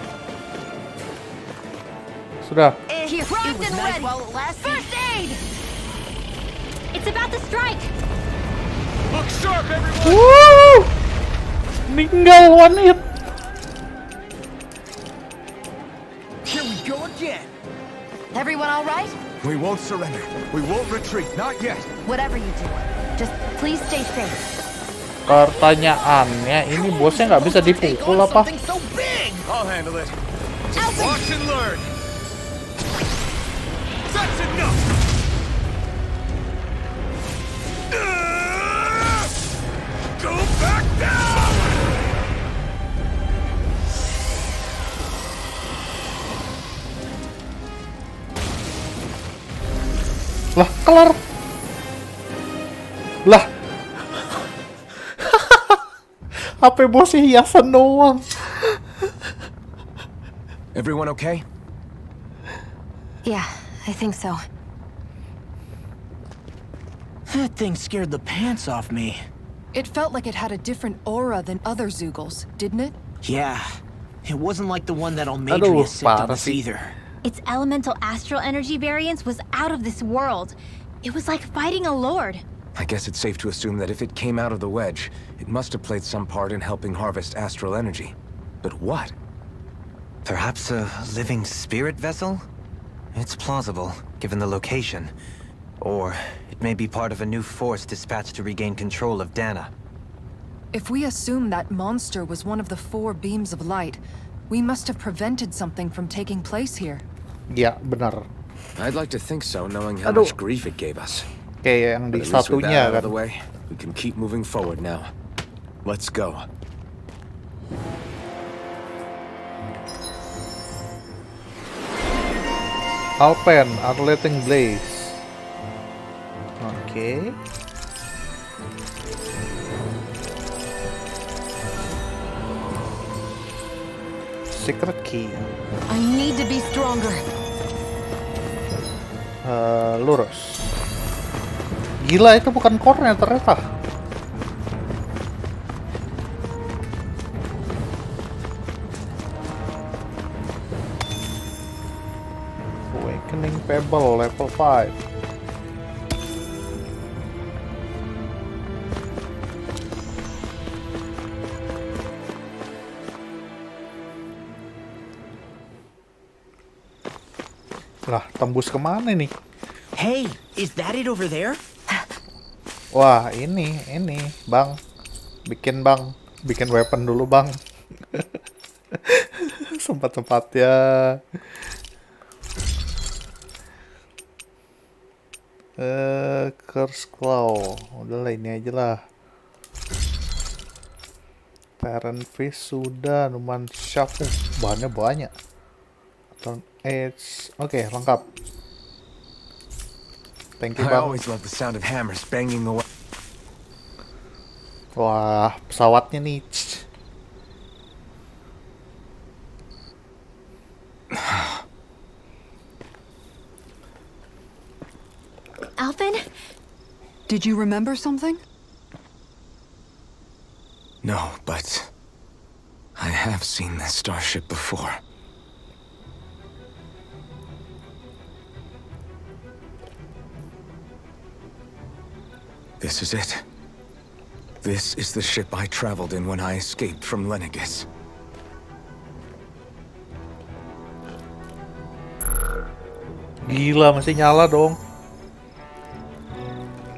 Sudah. Here, primed and ready. First aid. It's about to strike. Look sharp, everyone! Woo! Meninggal one hit. Here we go again. Everyone all right? We won't surrender. We won't retreat. Not yet. Whatever you do, just please stay safe. Pertanyaannya, ini bosnya nggak bisa dipukul apa? Something so big. I'll handle it. Watch and learn. That's enough! Go back down! Lah, kelar. Lah. HP bosnya hiasan doang. Everyone okay? Yeah, I think so. That thing scared the pants off me. It felt like it had a different aura than other Zeugles, didn't it? Yeah. It wasn't like the one that Aduh, Almadria sent on parah us sih. either. Its elemental astral energy variance was out of this world. It was like fighting a lord. I guess it's safe to assume that if it came out of the wedge, it must have played some part in helping harvest astral energy. But what? Perhaps a living spirit vessel? It's plausible, given the location. Or it may be part of a new force dispatched to regain control of Dana. If we assume that monster was one of the 4 beams of light, we must have prevented something from taking place here. Ya, benar. I'd like to think so, knowing how Aduh. much grief it gave us. Kayak yang di But at least with satunya that out of kan. the way, we can keep moving forward now. Let's go. Alpen, Unletting Blaze. Oke. Secret key. I need to be stronger. Lurus. Gila, itu bukan core-nya ternyata. Awakening Pebble level 5. Lah, tembus kemana nih? Hey, is that it over there? Wah, ini, Bang. Bikin weapon dulu, Bang. Sempat-sempatnya. Curse Claw. Udahlah, ini aja lah. Parent Fish sudah, Numan Shaft. Bahannya banyak. Turn Edge. Oke, lengkap. Thank you, I Bang. always love the sound of hammers banging away. Wah, pesawatnya nih. Alvin? Did you remember something? No, but I have seen this starship before. This is it. This is the ship I traveled in when I escaped from Lenegis. Gila, masih nyala dong.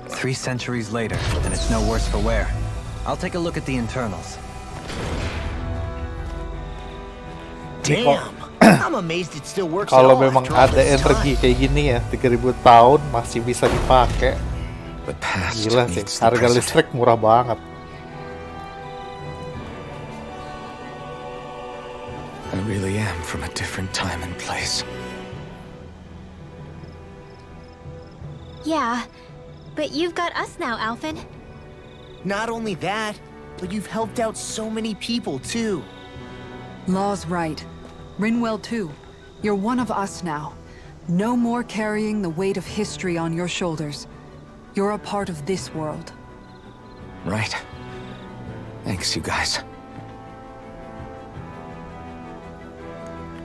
3 centuries later, and it's no worse for wear. I'll take a look at the internals. Damn. I'm amazed it still works at Kalau all memang after all ada this energi time. kayak gini ya, 3000 tahun masih bisa dipakai. The past Gila sih, meets the harga present. listrik murah banget. I really am from a different time and place. Yeah, but you've got us now, Alvin. Not only that, but you've helped out so many people too. Law's right. Rinwell too. You're one of us now. No more carrying the weight of history on your shoulders. You're a part of this world. Right. Thanks, you guys.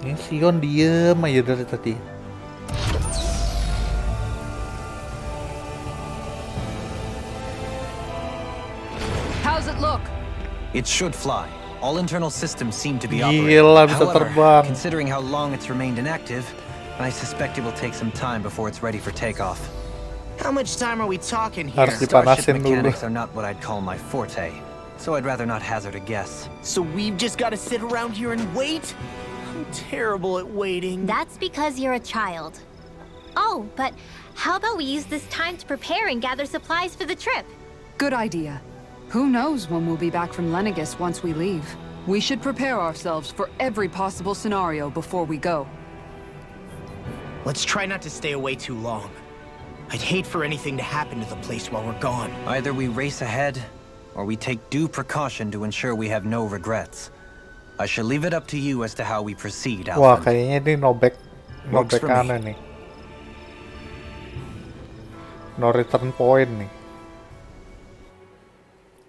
Ini Sion diem aja dari tadi. How's it look? It should fly. All internal systems seem to be Gila, operating. bisa However, terbang. considering how long it's remained inactive, I suspect it will take some time before it's ready for takeoff. How much time are we talking here? Harus dipanasin Starship dulu. mechanics are not what I'd call my forte, so I'd rather not hazard a guess. So we've just got to sit around here and wait? I'm terrible at waiting. That's because you're a child. Oh, but how about we use this time to prepare and gather supplies for the trip? Good idea. Who knows when we'll be back from Lenegis once we leave? We should prepare ourselves for every possible scenario before we go. Let's try not to stay away too long. I'd hate for anything to happen to the place while we're gone. Either we race ahead, or we take due precaution to ensure we have no regrets. I shall leave it up to you as to how we proceed, Wah, Alvin. kayaknya ini no back Works for me. aneh nih. No return point nih.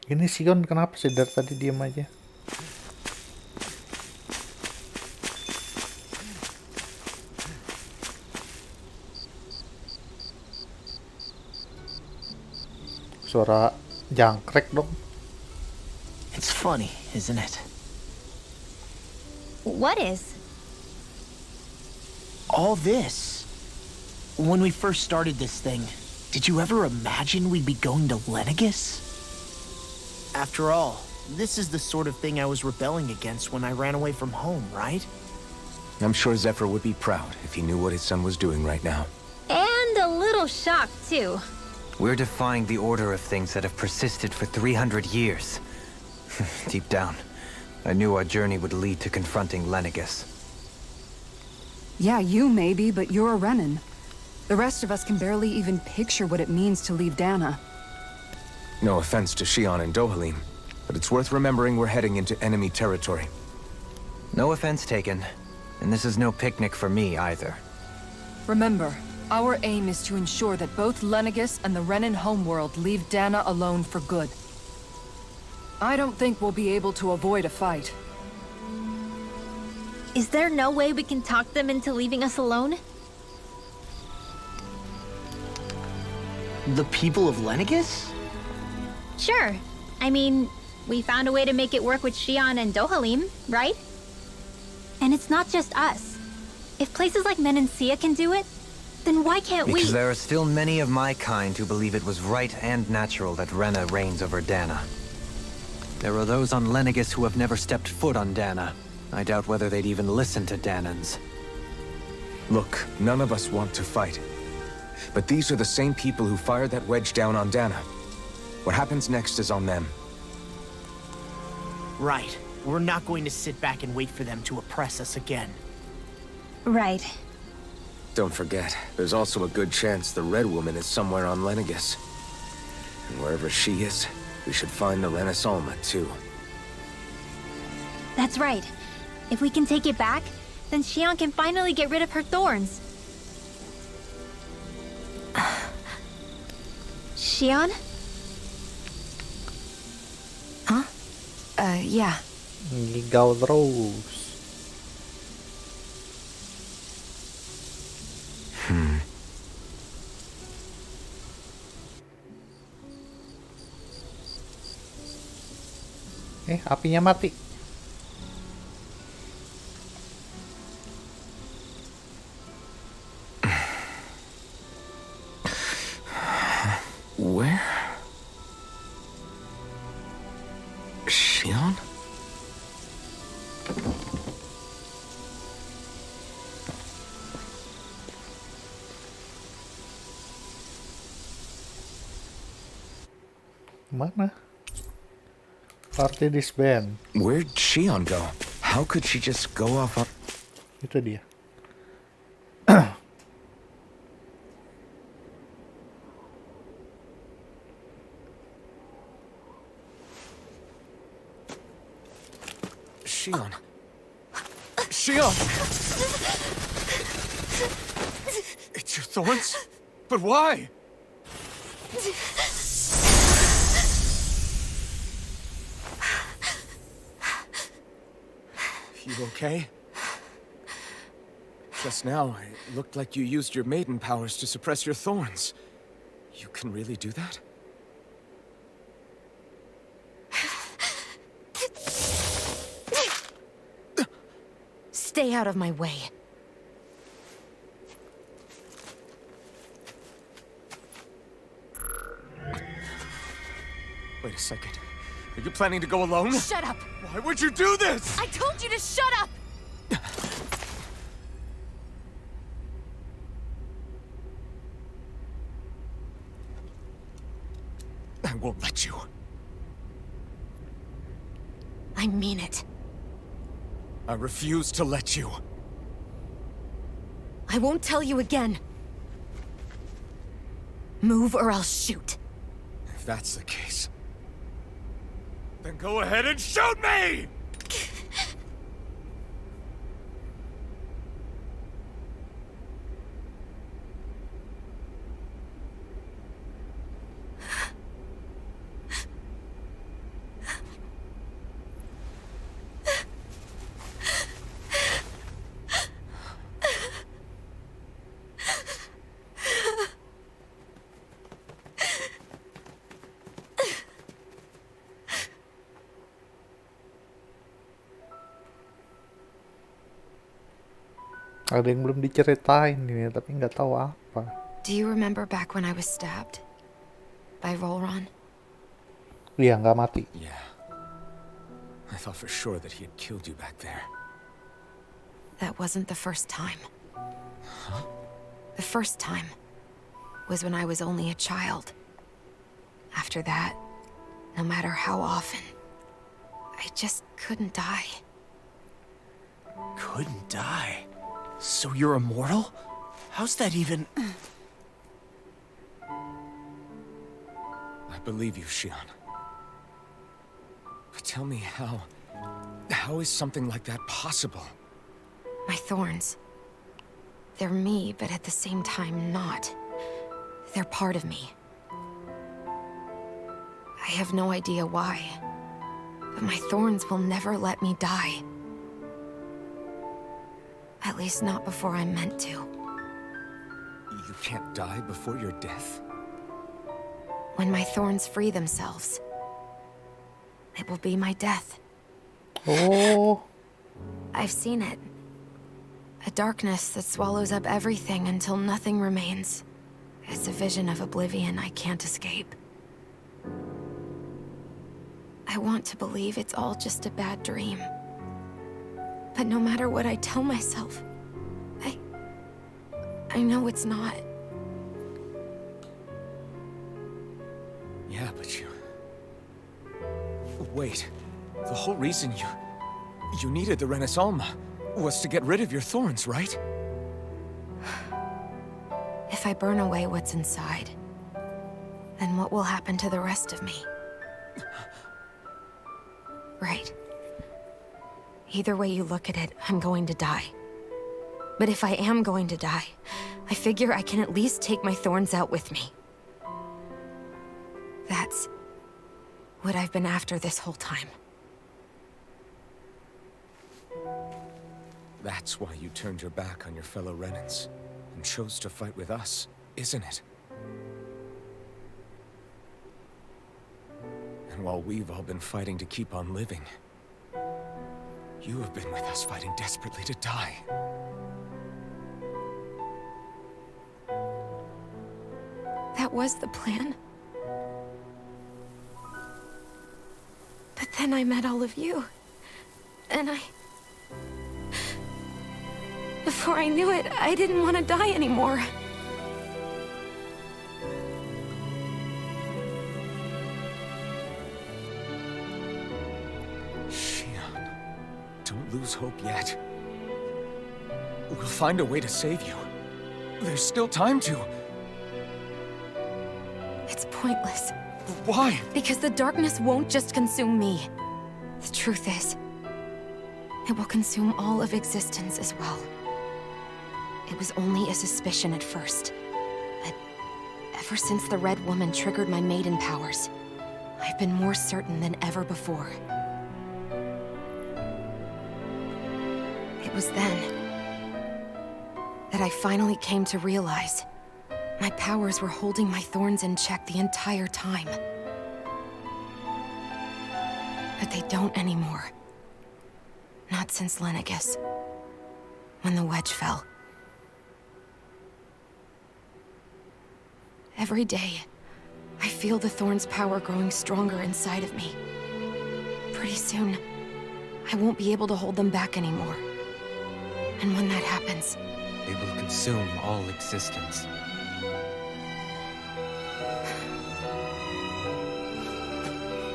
Ini Sion kenapa sih dari tadi diem aja? Suara jangkrik dong. It's funny, isn't it? What is? All this. When we first started this thing, did you ever imagine we'd be going to Lenegus? After all, this is the sort of thing I was rebelling against when I ran away from home, right? I'm sure Zephyr would be proud if he knew what his son was doing right now. And a little shocked, too. We're defying the order of things that have persisted for 300 years. Deep down, I knew our journey would lead to confronting Lenegus. Yeah, you maybe, but you're a Renan. The rest of us can barely even picture what it means to leave Dana. No offense to Shion and Dohalim, but it's worth remembering we're heading into enemy territory. No offense taken, and this is no picnic for me either. Remember, our aim is to ensure that both Lenegus and the Renan homeworld leave Dana alone for good. I don't think we'll be able to avoid a fight. Is there no way we can talk them into leaving us alone? The people of Lenegus? Sure. I mean, we found a way to make it work with Shion and Dohalim, right? And it's not just us. If places like Menancia can do it, then why can't we? Because there are still many of my kind who believe it was right and natural that Rena reigns over Dana. There are those on Lenegus who have never stepped foot on Dana. I doubt whether they'd even listen to Danans. Look, none of us want to fight. But these are the same people who fired that wedge down on Dana. What happens next is on them. Right. We're not going to sit back and wait for them to oppress us again. Right. Don't forget, there's also a good chance the Red Woman is somewhere on Lenegus. And wherever she is, we should find the Renaissance too. That's right. If we can take it back, then Shion can finally get rid of her thorns. Shion? Huh? Yeah. Ngigaw terus. Apinya mati. Where? Shion? Mana? Party disband. Where'd Shion go? How could she just go off on... Itu dia. Shion. Shion! It's your thorns? But why? You okay? Just now, it looked like you used your maiden powers to suppress your thorns. You can really do that? Stay out of my way. Wait a second. Are you planning to go alone? Shut up! Why would you do this? I told you to shut up! I won't let you. I mean it. I refuse to let you. I won't tell you again. Move or I'll shoot. If that's the case, then go ahead and shoot me! Ada yang belum diceritain ini, tapi nggak tahu apa. Do you remember back when I was stabbed? By Volron? Iya, nggak mati. Yeah. I thought for sure that he had killed you back there. That wasn't the first time. The first time was when I was only a child. After that, no matter how often, I just couldn't die. Couldn't die? So you're immortal? How's that even... I believe you, Shion. But tell me how... How is something like that possible? My thorns. They're me, but at the same time not. They're part of me. I have no idea why, but my thorns will never let me die. At least not before I'm meant to. You can't die before your death? When my thorns free themselves, it will be my death. Oh, I've seen it. A darkness that swallows up everything until nothing remains. It's a vision of oblivion I can't escape. I want to believe it's all just a bad dream. But no matter what I tell myself, I know it's not. Yeah, but you... Wait. The whole reason you needed the Renaissance was to get rid of your thorns, right? If I burn away what's inside, then what will happen to the rest of me? Right. Either way you look at it, I'm going to die. But if I am going to die, I figure I can at least take my thorns out with me. That's what I've been after this whole time. That's why you turned your back on your fellow Renans and chose to fight with us, isn't it? And while we've all been fighting to keep on living, you have been with us fighting desperately to die. That was the plan. But then I met all of you. And before I knew it, I didn't want to die anymore. Shion, don't lose hope yet. We'll find a way to save you. There's still time to. It's pointless. Why? Because the darkness won't just consume me. The truth is, it will consume all of existence as well. It was only a suspicion at first. But ever since the Red Woman triggered my maiden powers, I've been more certain than ever before. It was then that I finally came to realize my powers were holding my thorns in check the entire time. But they don't anymore. Not since Lenegis, when the wedge fell. Every day, I feel the thorn's power growing stronger inside of me. Pretty soon, I won't be able to hold them back anymore. And when that happens, They will consume all existence.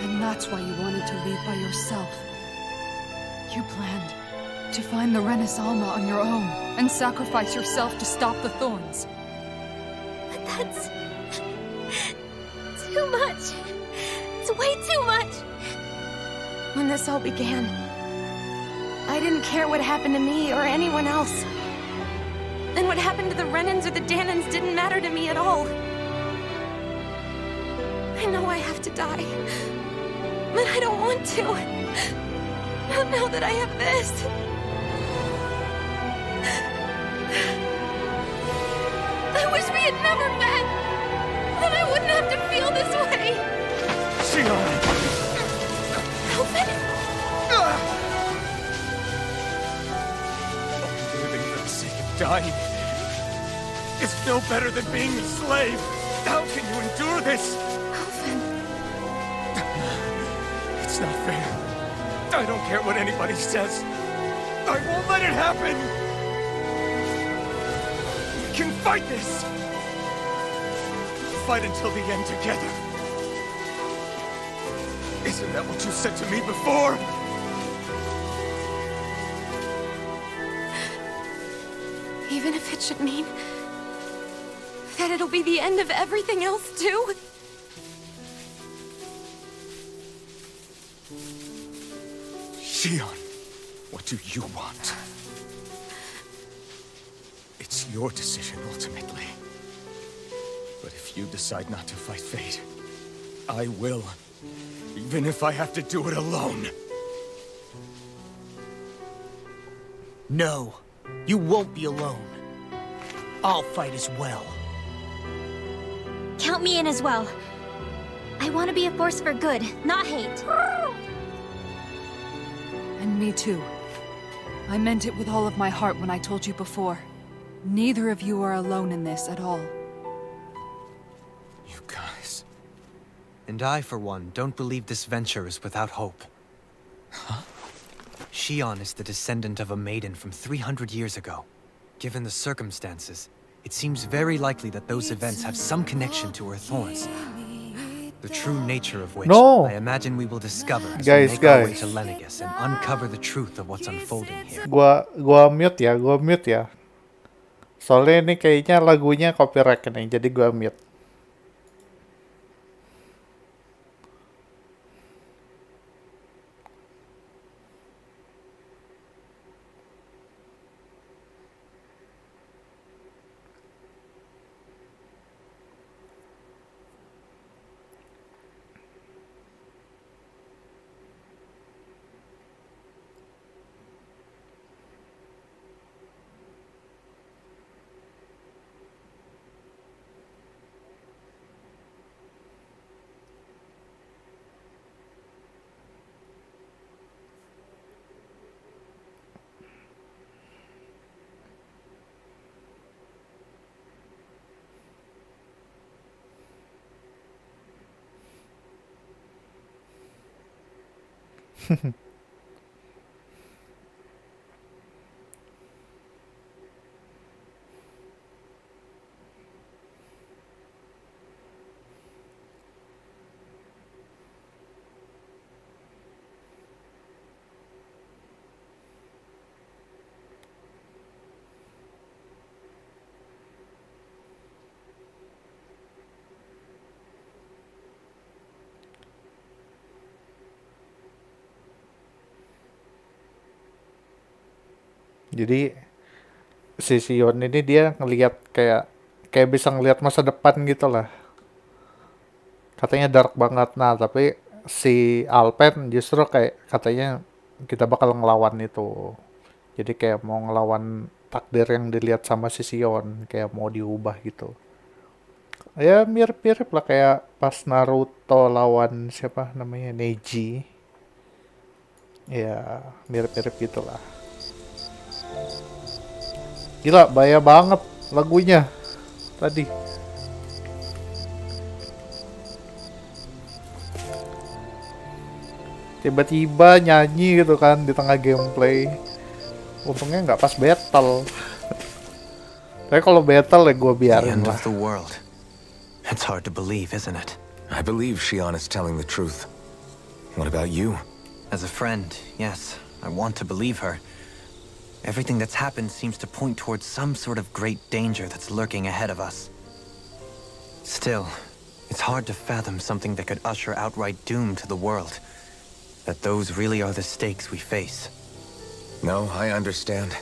And that's why you wanted to leave by yourself. You planned to find the Renaissance on your own and sacrifice yourself to stop the thorns. But that's... too much. It's way too much. when this all began, I didn't care what happened to me or anyone else. And what happened to the Renans or the Danans didn't matter to me at all. I know I have to die, but I don't want to. Not now that I have this. I wish we had never met. Then I wouldn't have to feel this way. Alvin? Living for the sake of dying is no better than being a slave. How can you endure this? It's not fair. I don't care what anybody says. I won't let it happen. We can fight this. Fight until the end together. Isn't that what you said to me before? Even if it should mean that it'll be the end of everything else, too? Shion, what do you want? It's your decision, ultimately. But if you decide not to fight fate, I will. Even if I have to do it alone. No, you won't be alone. I'll fight as well. Count me in as well. I want to be a force for good, not hate. And me too. I meant it with all of my heart when I told you before. Neither of you are alone in this at all. You guys... And I, for one, don't believe this venture is without hope. Huh? Shion is the descendant of a maiden from 300 years ago. Given the circumstances, it seems very likely that those events have some connection to her thorns. The true nature of which No. I imagine we will discover as Guys, we make our way guys. to Lenegus and uncover the truth of what's unfolding here. Gua mute ya. Soalnya ini kayaknya lagunya copyright nih, jadi gua mute. Jadi si Sion ini dia ngelihat kayak bisa ngelihat masa depan gitu lah. Katanya dark banget. Nah, tapi si Alpen justru kayak katanya kita bakal ngelawan itu. Jadi kayak mau ngelawan takdir yang dilihat sama si Sion, kayak mau diubah gitu. Ya mirip-mirip lah kayak pas Naruto lawan siapa namanya Neji. Ya mirip-mirip gitulah. Gila, bahaya banget lagunya tadi. Tiba-tiba nyanyi gitu kan di tengah gameplay. Untungnya nggak pas battle. Tapi kalau battle ya gue The biarin end lah. of the world. It's hard to believe, isn't it? I believe Shion is telling the truth. What about you? As a friend, yes, I want to believe her. Everything that's happened seems to point towards some sort of great danger that's lurking ahead of us. Still, it's hard to fathom something that could usher outright doom to the world. That those really are the stakes we face. No, I understand.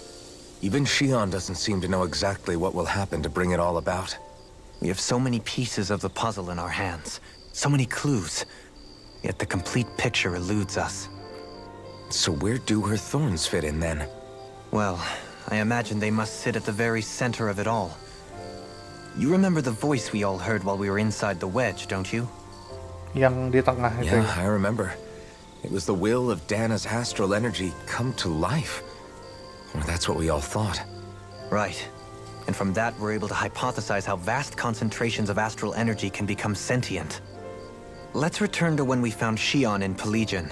Even Shion doesn't seem to know exactly what will happen to bring it all about. We have so many pieces of the puzzle in our hands, so many clues, yet the complete picture eludes us. So where do her thorns fit in then? Well, I imagine they must sit at the very center of it all. You remember the voice we all heard while we were inside the wedge, don't you? Yang di tengah itu. Yeah, I remember. It was the will of Dana's astral energy come to life. Or that's what we all thought. Right. And from that, we're able to hypothesize how vast concentrations of astral energy can become sentient. Let's return to when we found Xion in Pelagian.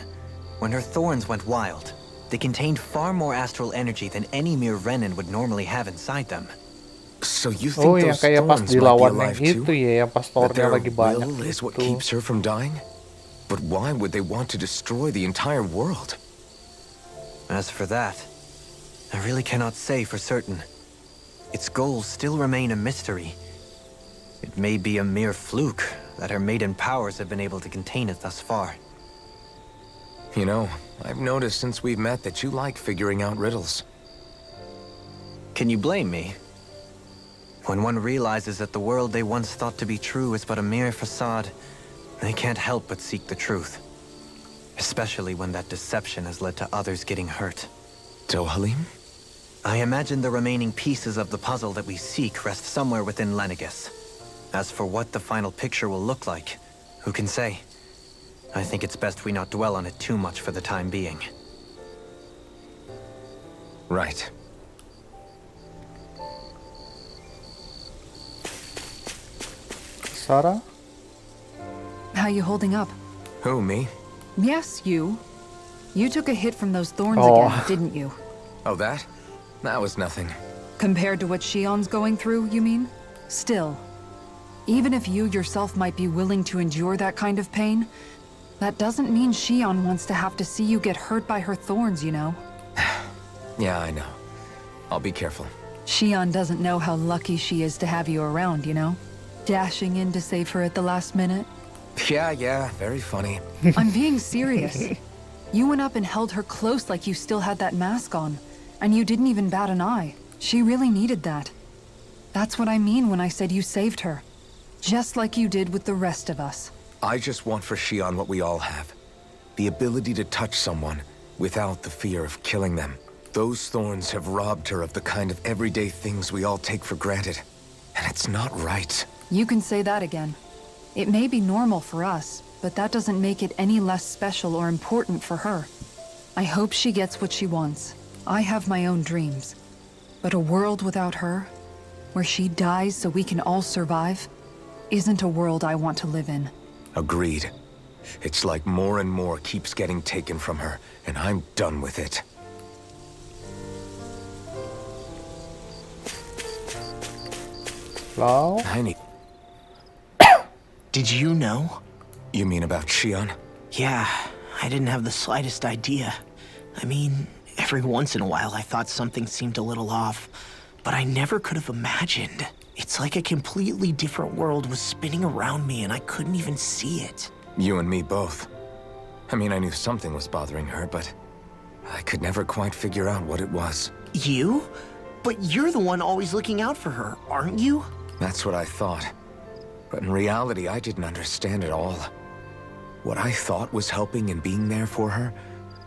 When her thorns went wild, they contained far more astral energy than any mere Renin would normally have inside them. So you Oh, think yang those kayak pas thorns might be dilawan yang alive too? itu ya, yang pas That thornnya their lagi banyak will is what itu. keeps her from dying? But why would they want to destroy the entire world? As for that, I really cannot say for certain. Its goals still remain a mystery. It may be a mere fluke that her maiden powers have been able to contain it thus far. You know, I've noticed since we've met that you like figuring out riddles. Can you blame me? When one realizes that the world they once thought to be true is but a mere facade, they can't help but seek the truth. Especially when that deception has led to others getting hurt. Dohalim? I imagine the remaining pieces of the puzzle that we seek rest somewhere within Lenegis. As for what the final picture will look like, who can say? I think it's best we not dwell on it too much for the time being. Right. Sarah? How you holding up? Who, me? Yes, you. You took a hit from those thorns Oh. again, didn't you? Oh, that? That was nothing. Compared to what Xion's going through, you mean? Still, even if you yourself might be willing to endure that kind of pain, that doesn't mean Xion wants to have to see you get hurt by her thorns, you know? Yeah, I know. I'll be careful. Xion doesn't know how lucky she is to have you around, you know? Dashing in to save her at the last minute. Yeah, very funny. I'm being serious. You went up and held her close like you still had that mask on, and you didn't even bat an eye. She really needed that. That's what I mean when I said you saved her. Just like you did with the rest of us. I just want for Xion what we all have. The ability to touch someone without the fear of killing them. Those thorns have robbed her of the kind of everyday things we all take for granted. And it's not right. You can say that again. It may be normal for us, but that doesn't make it any less special or important for her. I hope she gets what she wants. I have my own dreams. But a world without her, where she dies so we can all survive, isn't a world I want to live in. Agreed. It's like more and more keeps getting taken from her, and I'm done with it. Hello? I need... Did you know? You mean about Xion? Yeah, I didn't have the slightest idea. I mean, every once in a while I thought something seemed a little off, but I never could have imagined. It's like a completely different world was spinning around me and I couldn't even see it. You and me both. I mean, I knew something was bothering her, but I could never quite figure out what it was. You? But you're the one always looking out for her, aren't you? That's what I thought. But in reality, I didn't understand it all. What I thought was helping and being there for her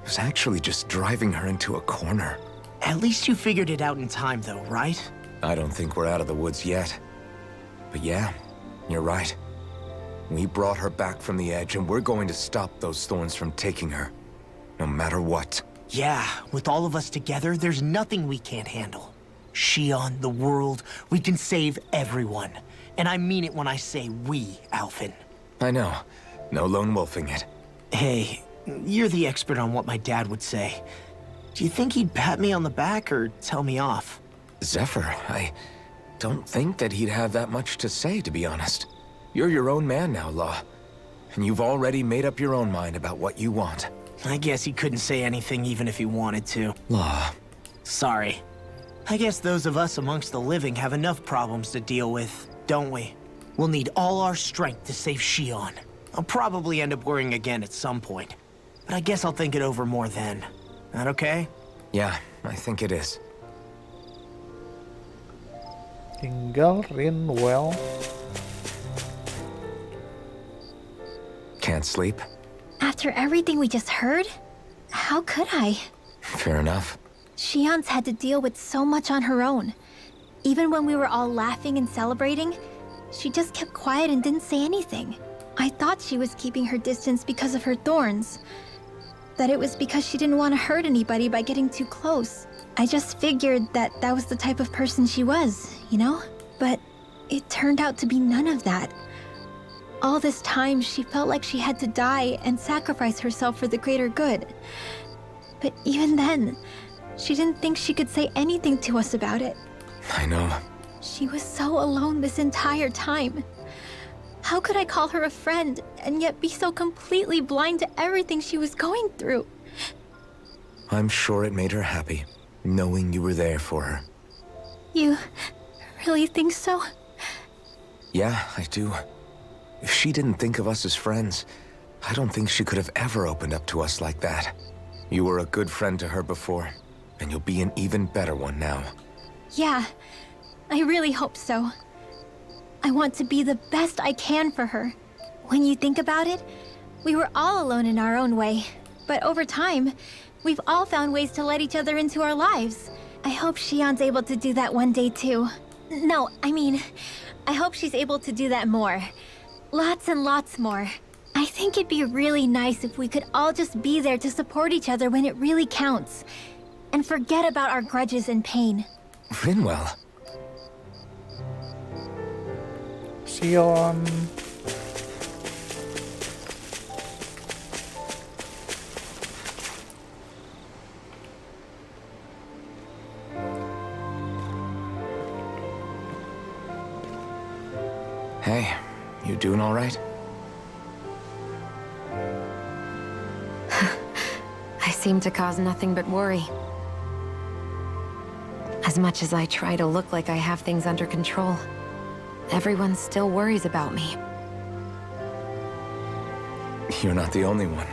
was actually just driving her into a corner. At least you figured it out in time though, right? I don't think we're out of the woods yet. But yeah, you're right. We brought her back from the edge, and we're going to stop those thorns from taking her. No matter what. Yeah, with all of us together, there's nothing we can't handle. Xion, the world, we can save everyone. And I mean it when I say we, Alphen. I know. No lone wolfing it. Hey, you're the expert on what my dad would say. Do you think he'd pat me on the back or tell me off? Zephyr, I don't think that he'd have that much to say, to be honest. You're your own man now, Law. And you've already made up your own mind about what you want. I guess he couldn't say anything even if he wanted to. Law. Sorry. I guess those of us amongst the living have enough problems to deal with, don't we? We'll need all our strength to save Xion. I'll probably end up worrying again at some point. But I guess I'll think it over more then. That okay? Yeah, I think it is. Tinggal Rinwell. Can't sleep? After everything we just heard, how could I? Fair enough. Xion's had to deal with so much on her own. Even when we were all laughing and celebrating, she just kept quiet and didn't say anything. I thought she was keeping her distance because of her thorns. That it was because she didn't want to hurt anybody by getting too close. I just figured that that was the type of person she was, you know? But it turned out to be none of that. All this time, she felt like she had to die and sacrifice herself for the greater good. But even then, she didn't think she could say anything to us about it. I know. She was so alone this entire time. How could I call her a friend and yet be so completely blind to everything she was going through? I'm sure it made her happy, knowing you were there for her. You really think so? Yeah, I do. If she didn't think of us as friends, I don't think she could have ever opened up to us like that. You were a good friend to her before, and you'll be an even better one now. Yeah, I really hope so. I want to be the best I can for her. When you think about it, we were all alone in our own way. But over time, we've all found ways to let each other into our lives. I hope Shion's able to do that one day too. No, I mean, I hope she's able to do that more. Lots and lots more. I think it'd be really nice if we could all just be there to support each other when it really counts. And forget about our grudges and pain. Rinwell. Sion. Hey, you doing all right? I seem to cause nothing but worry. As much as I try to look like I have things under control, everyone still worries about me. You're not the only one.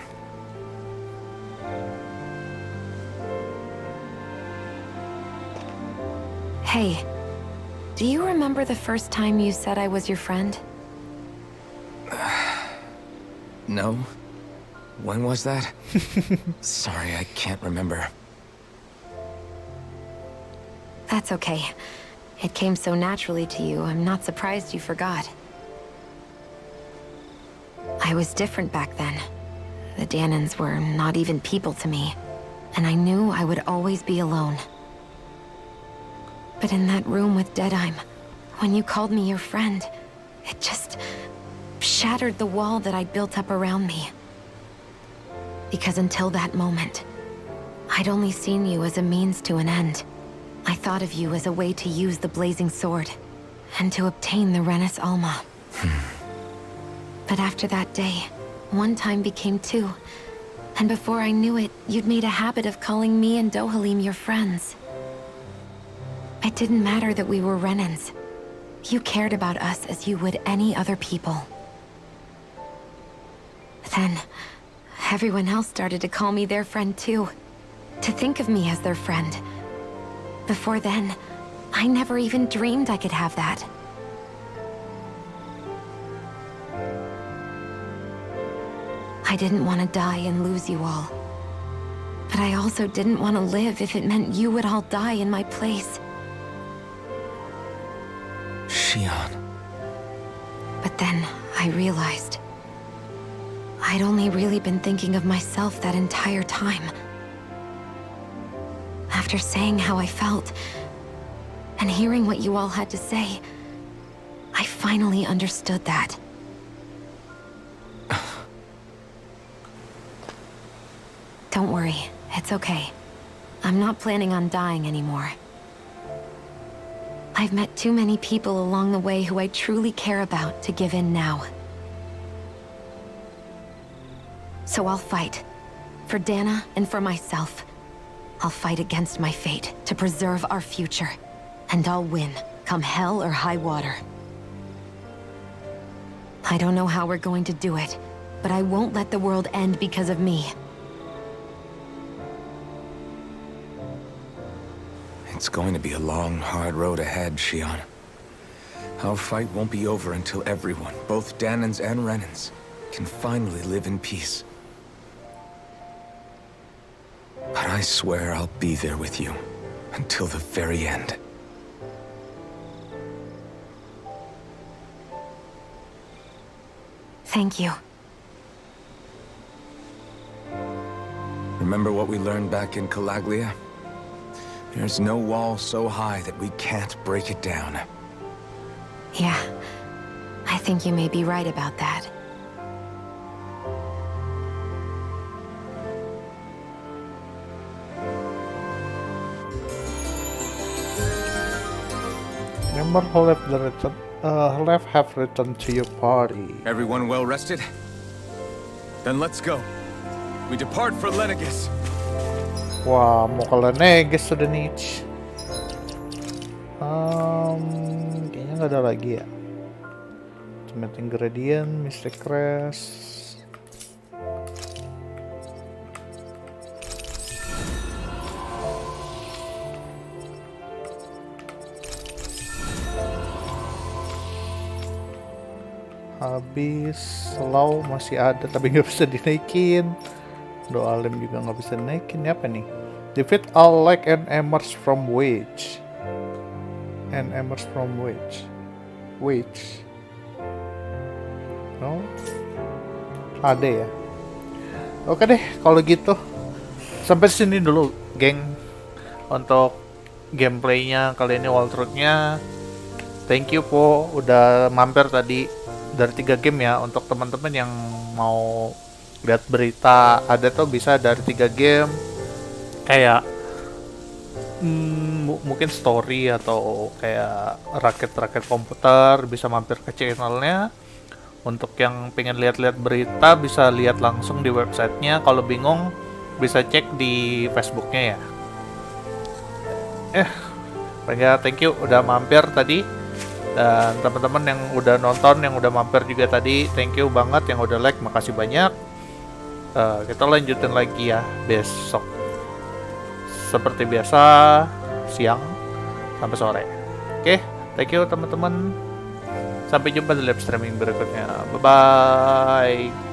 Hey, do you remember the first time you said I was your friend? No? When was that? Sorry, I can't remember. That's okay. It came so naturally to you, I'm not surprised you forgot. I was different back then. The Danans were not even people to me, and I knew I would always be alone. But in that room with Deadheim, when you called me your friend, it just shattered the wall that I'd built up around me. Because until that moment, I'd only seen you as a means to an end. I thought of you as a way to use the blazing sword, and to obtain the Renis Alma. But after that day, one time became two, and before I knew it, you'd made a habit of calling me and Dohalim your friends. It didn't matter that we were Renans. You cared about us as you would any other people. Then, everyone else started to call me their friend too. To think of me as their friend. Before then, I never even dreamed I could have that. I didn't want to die and lose you all. But I also didn't want to live if it meant you would all die in my place. Shion. But then I realized I'd only really been thinking of myself that entire time. After saying how I felt, and hearing what you all had to say, I finally understood that. Don't worry, it's okay. I'm not planning on dying anymore. I've met too many people along the way who I truly care about to give in now. So I'll fight. For Dana and for myself. I'll fight against my fate to preserve our future. And I'll win, come hell or high water. I don't know how we're going to do it, but I won't let the world end because of me. It's going to be a long, hard road ahead, Shion. Our fight won't be over until everyone, both Danans and Renans, can finally live in peace. But I swear I'll be there with you until the very end. Thank you. Remember what we learned back in Calaglia? There's no wall so high that we can't break it down. Yeah, I think you may be right about that. Member who left have returned to your party. Everyone well rested? Then let's go. We depart for Lenegus. Wah, mau ke Lenegus sudah nih. Kayaknya nggak ada lagi ya. Ultimate Ingredient, Mystic Crest. Habis, slow masih ada tapi nggak bisa dinaikin. Doa lem juga nggak bisa naikin. Ini apa nih? Defeat all lag and emerge from wage. And emerge from wage. Wage. No? Ada ya. Oke deh, kalau gitu sampai sini dulu, geng. Untuk gameplaynya kali ini, walkthrough-nya. Thank you po, udah mampir tadi dari 3 game ya. Untuk teman-teman yang mau lihat berita, ada tuh bisa dari 3 game. Kayak mungkin story atau kayak rakit-rakit komputer, bisa mampir ke channelnya. Untuk yang pengen lihat-lihat berita bisa lihat langsung di websitenya. Kalau bingung bisa cek di Facebooknya ya. Thank you udah mampir tadi. Dan teman-teman yang udah nonton, yang udah mampir juga tadi, thank you banget. Yang udah like, makasih banyak. Kita lanjutin lagi ya besok. Seperti biasa, siang sampai sore. Oke, thank you teman-teman. Sampai jumpa di live streaming berikutnya. Bye-bye.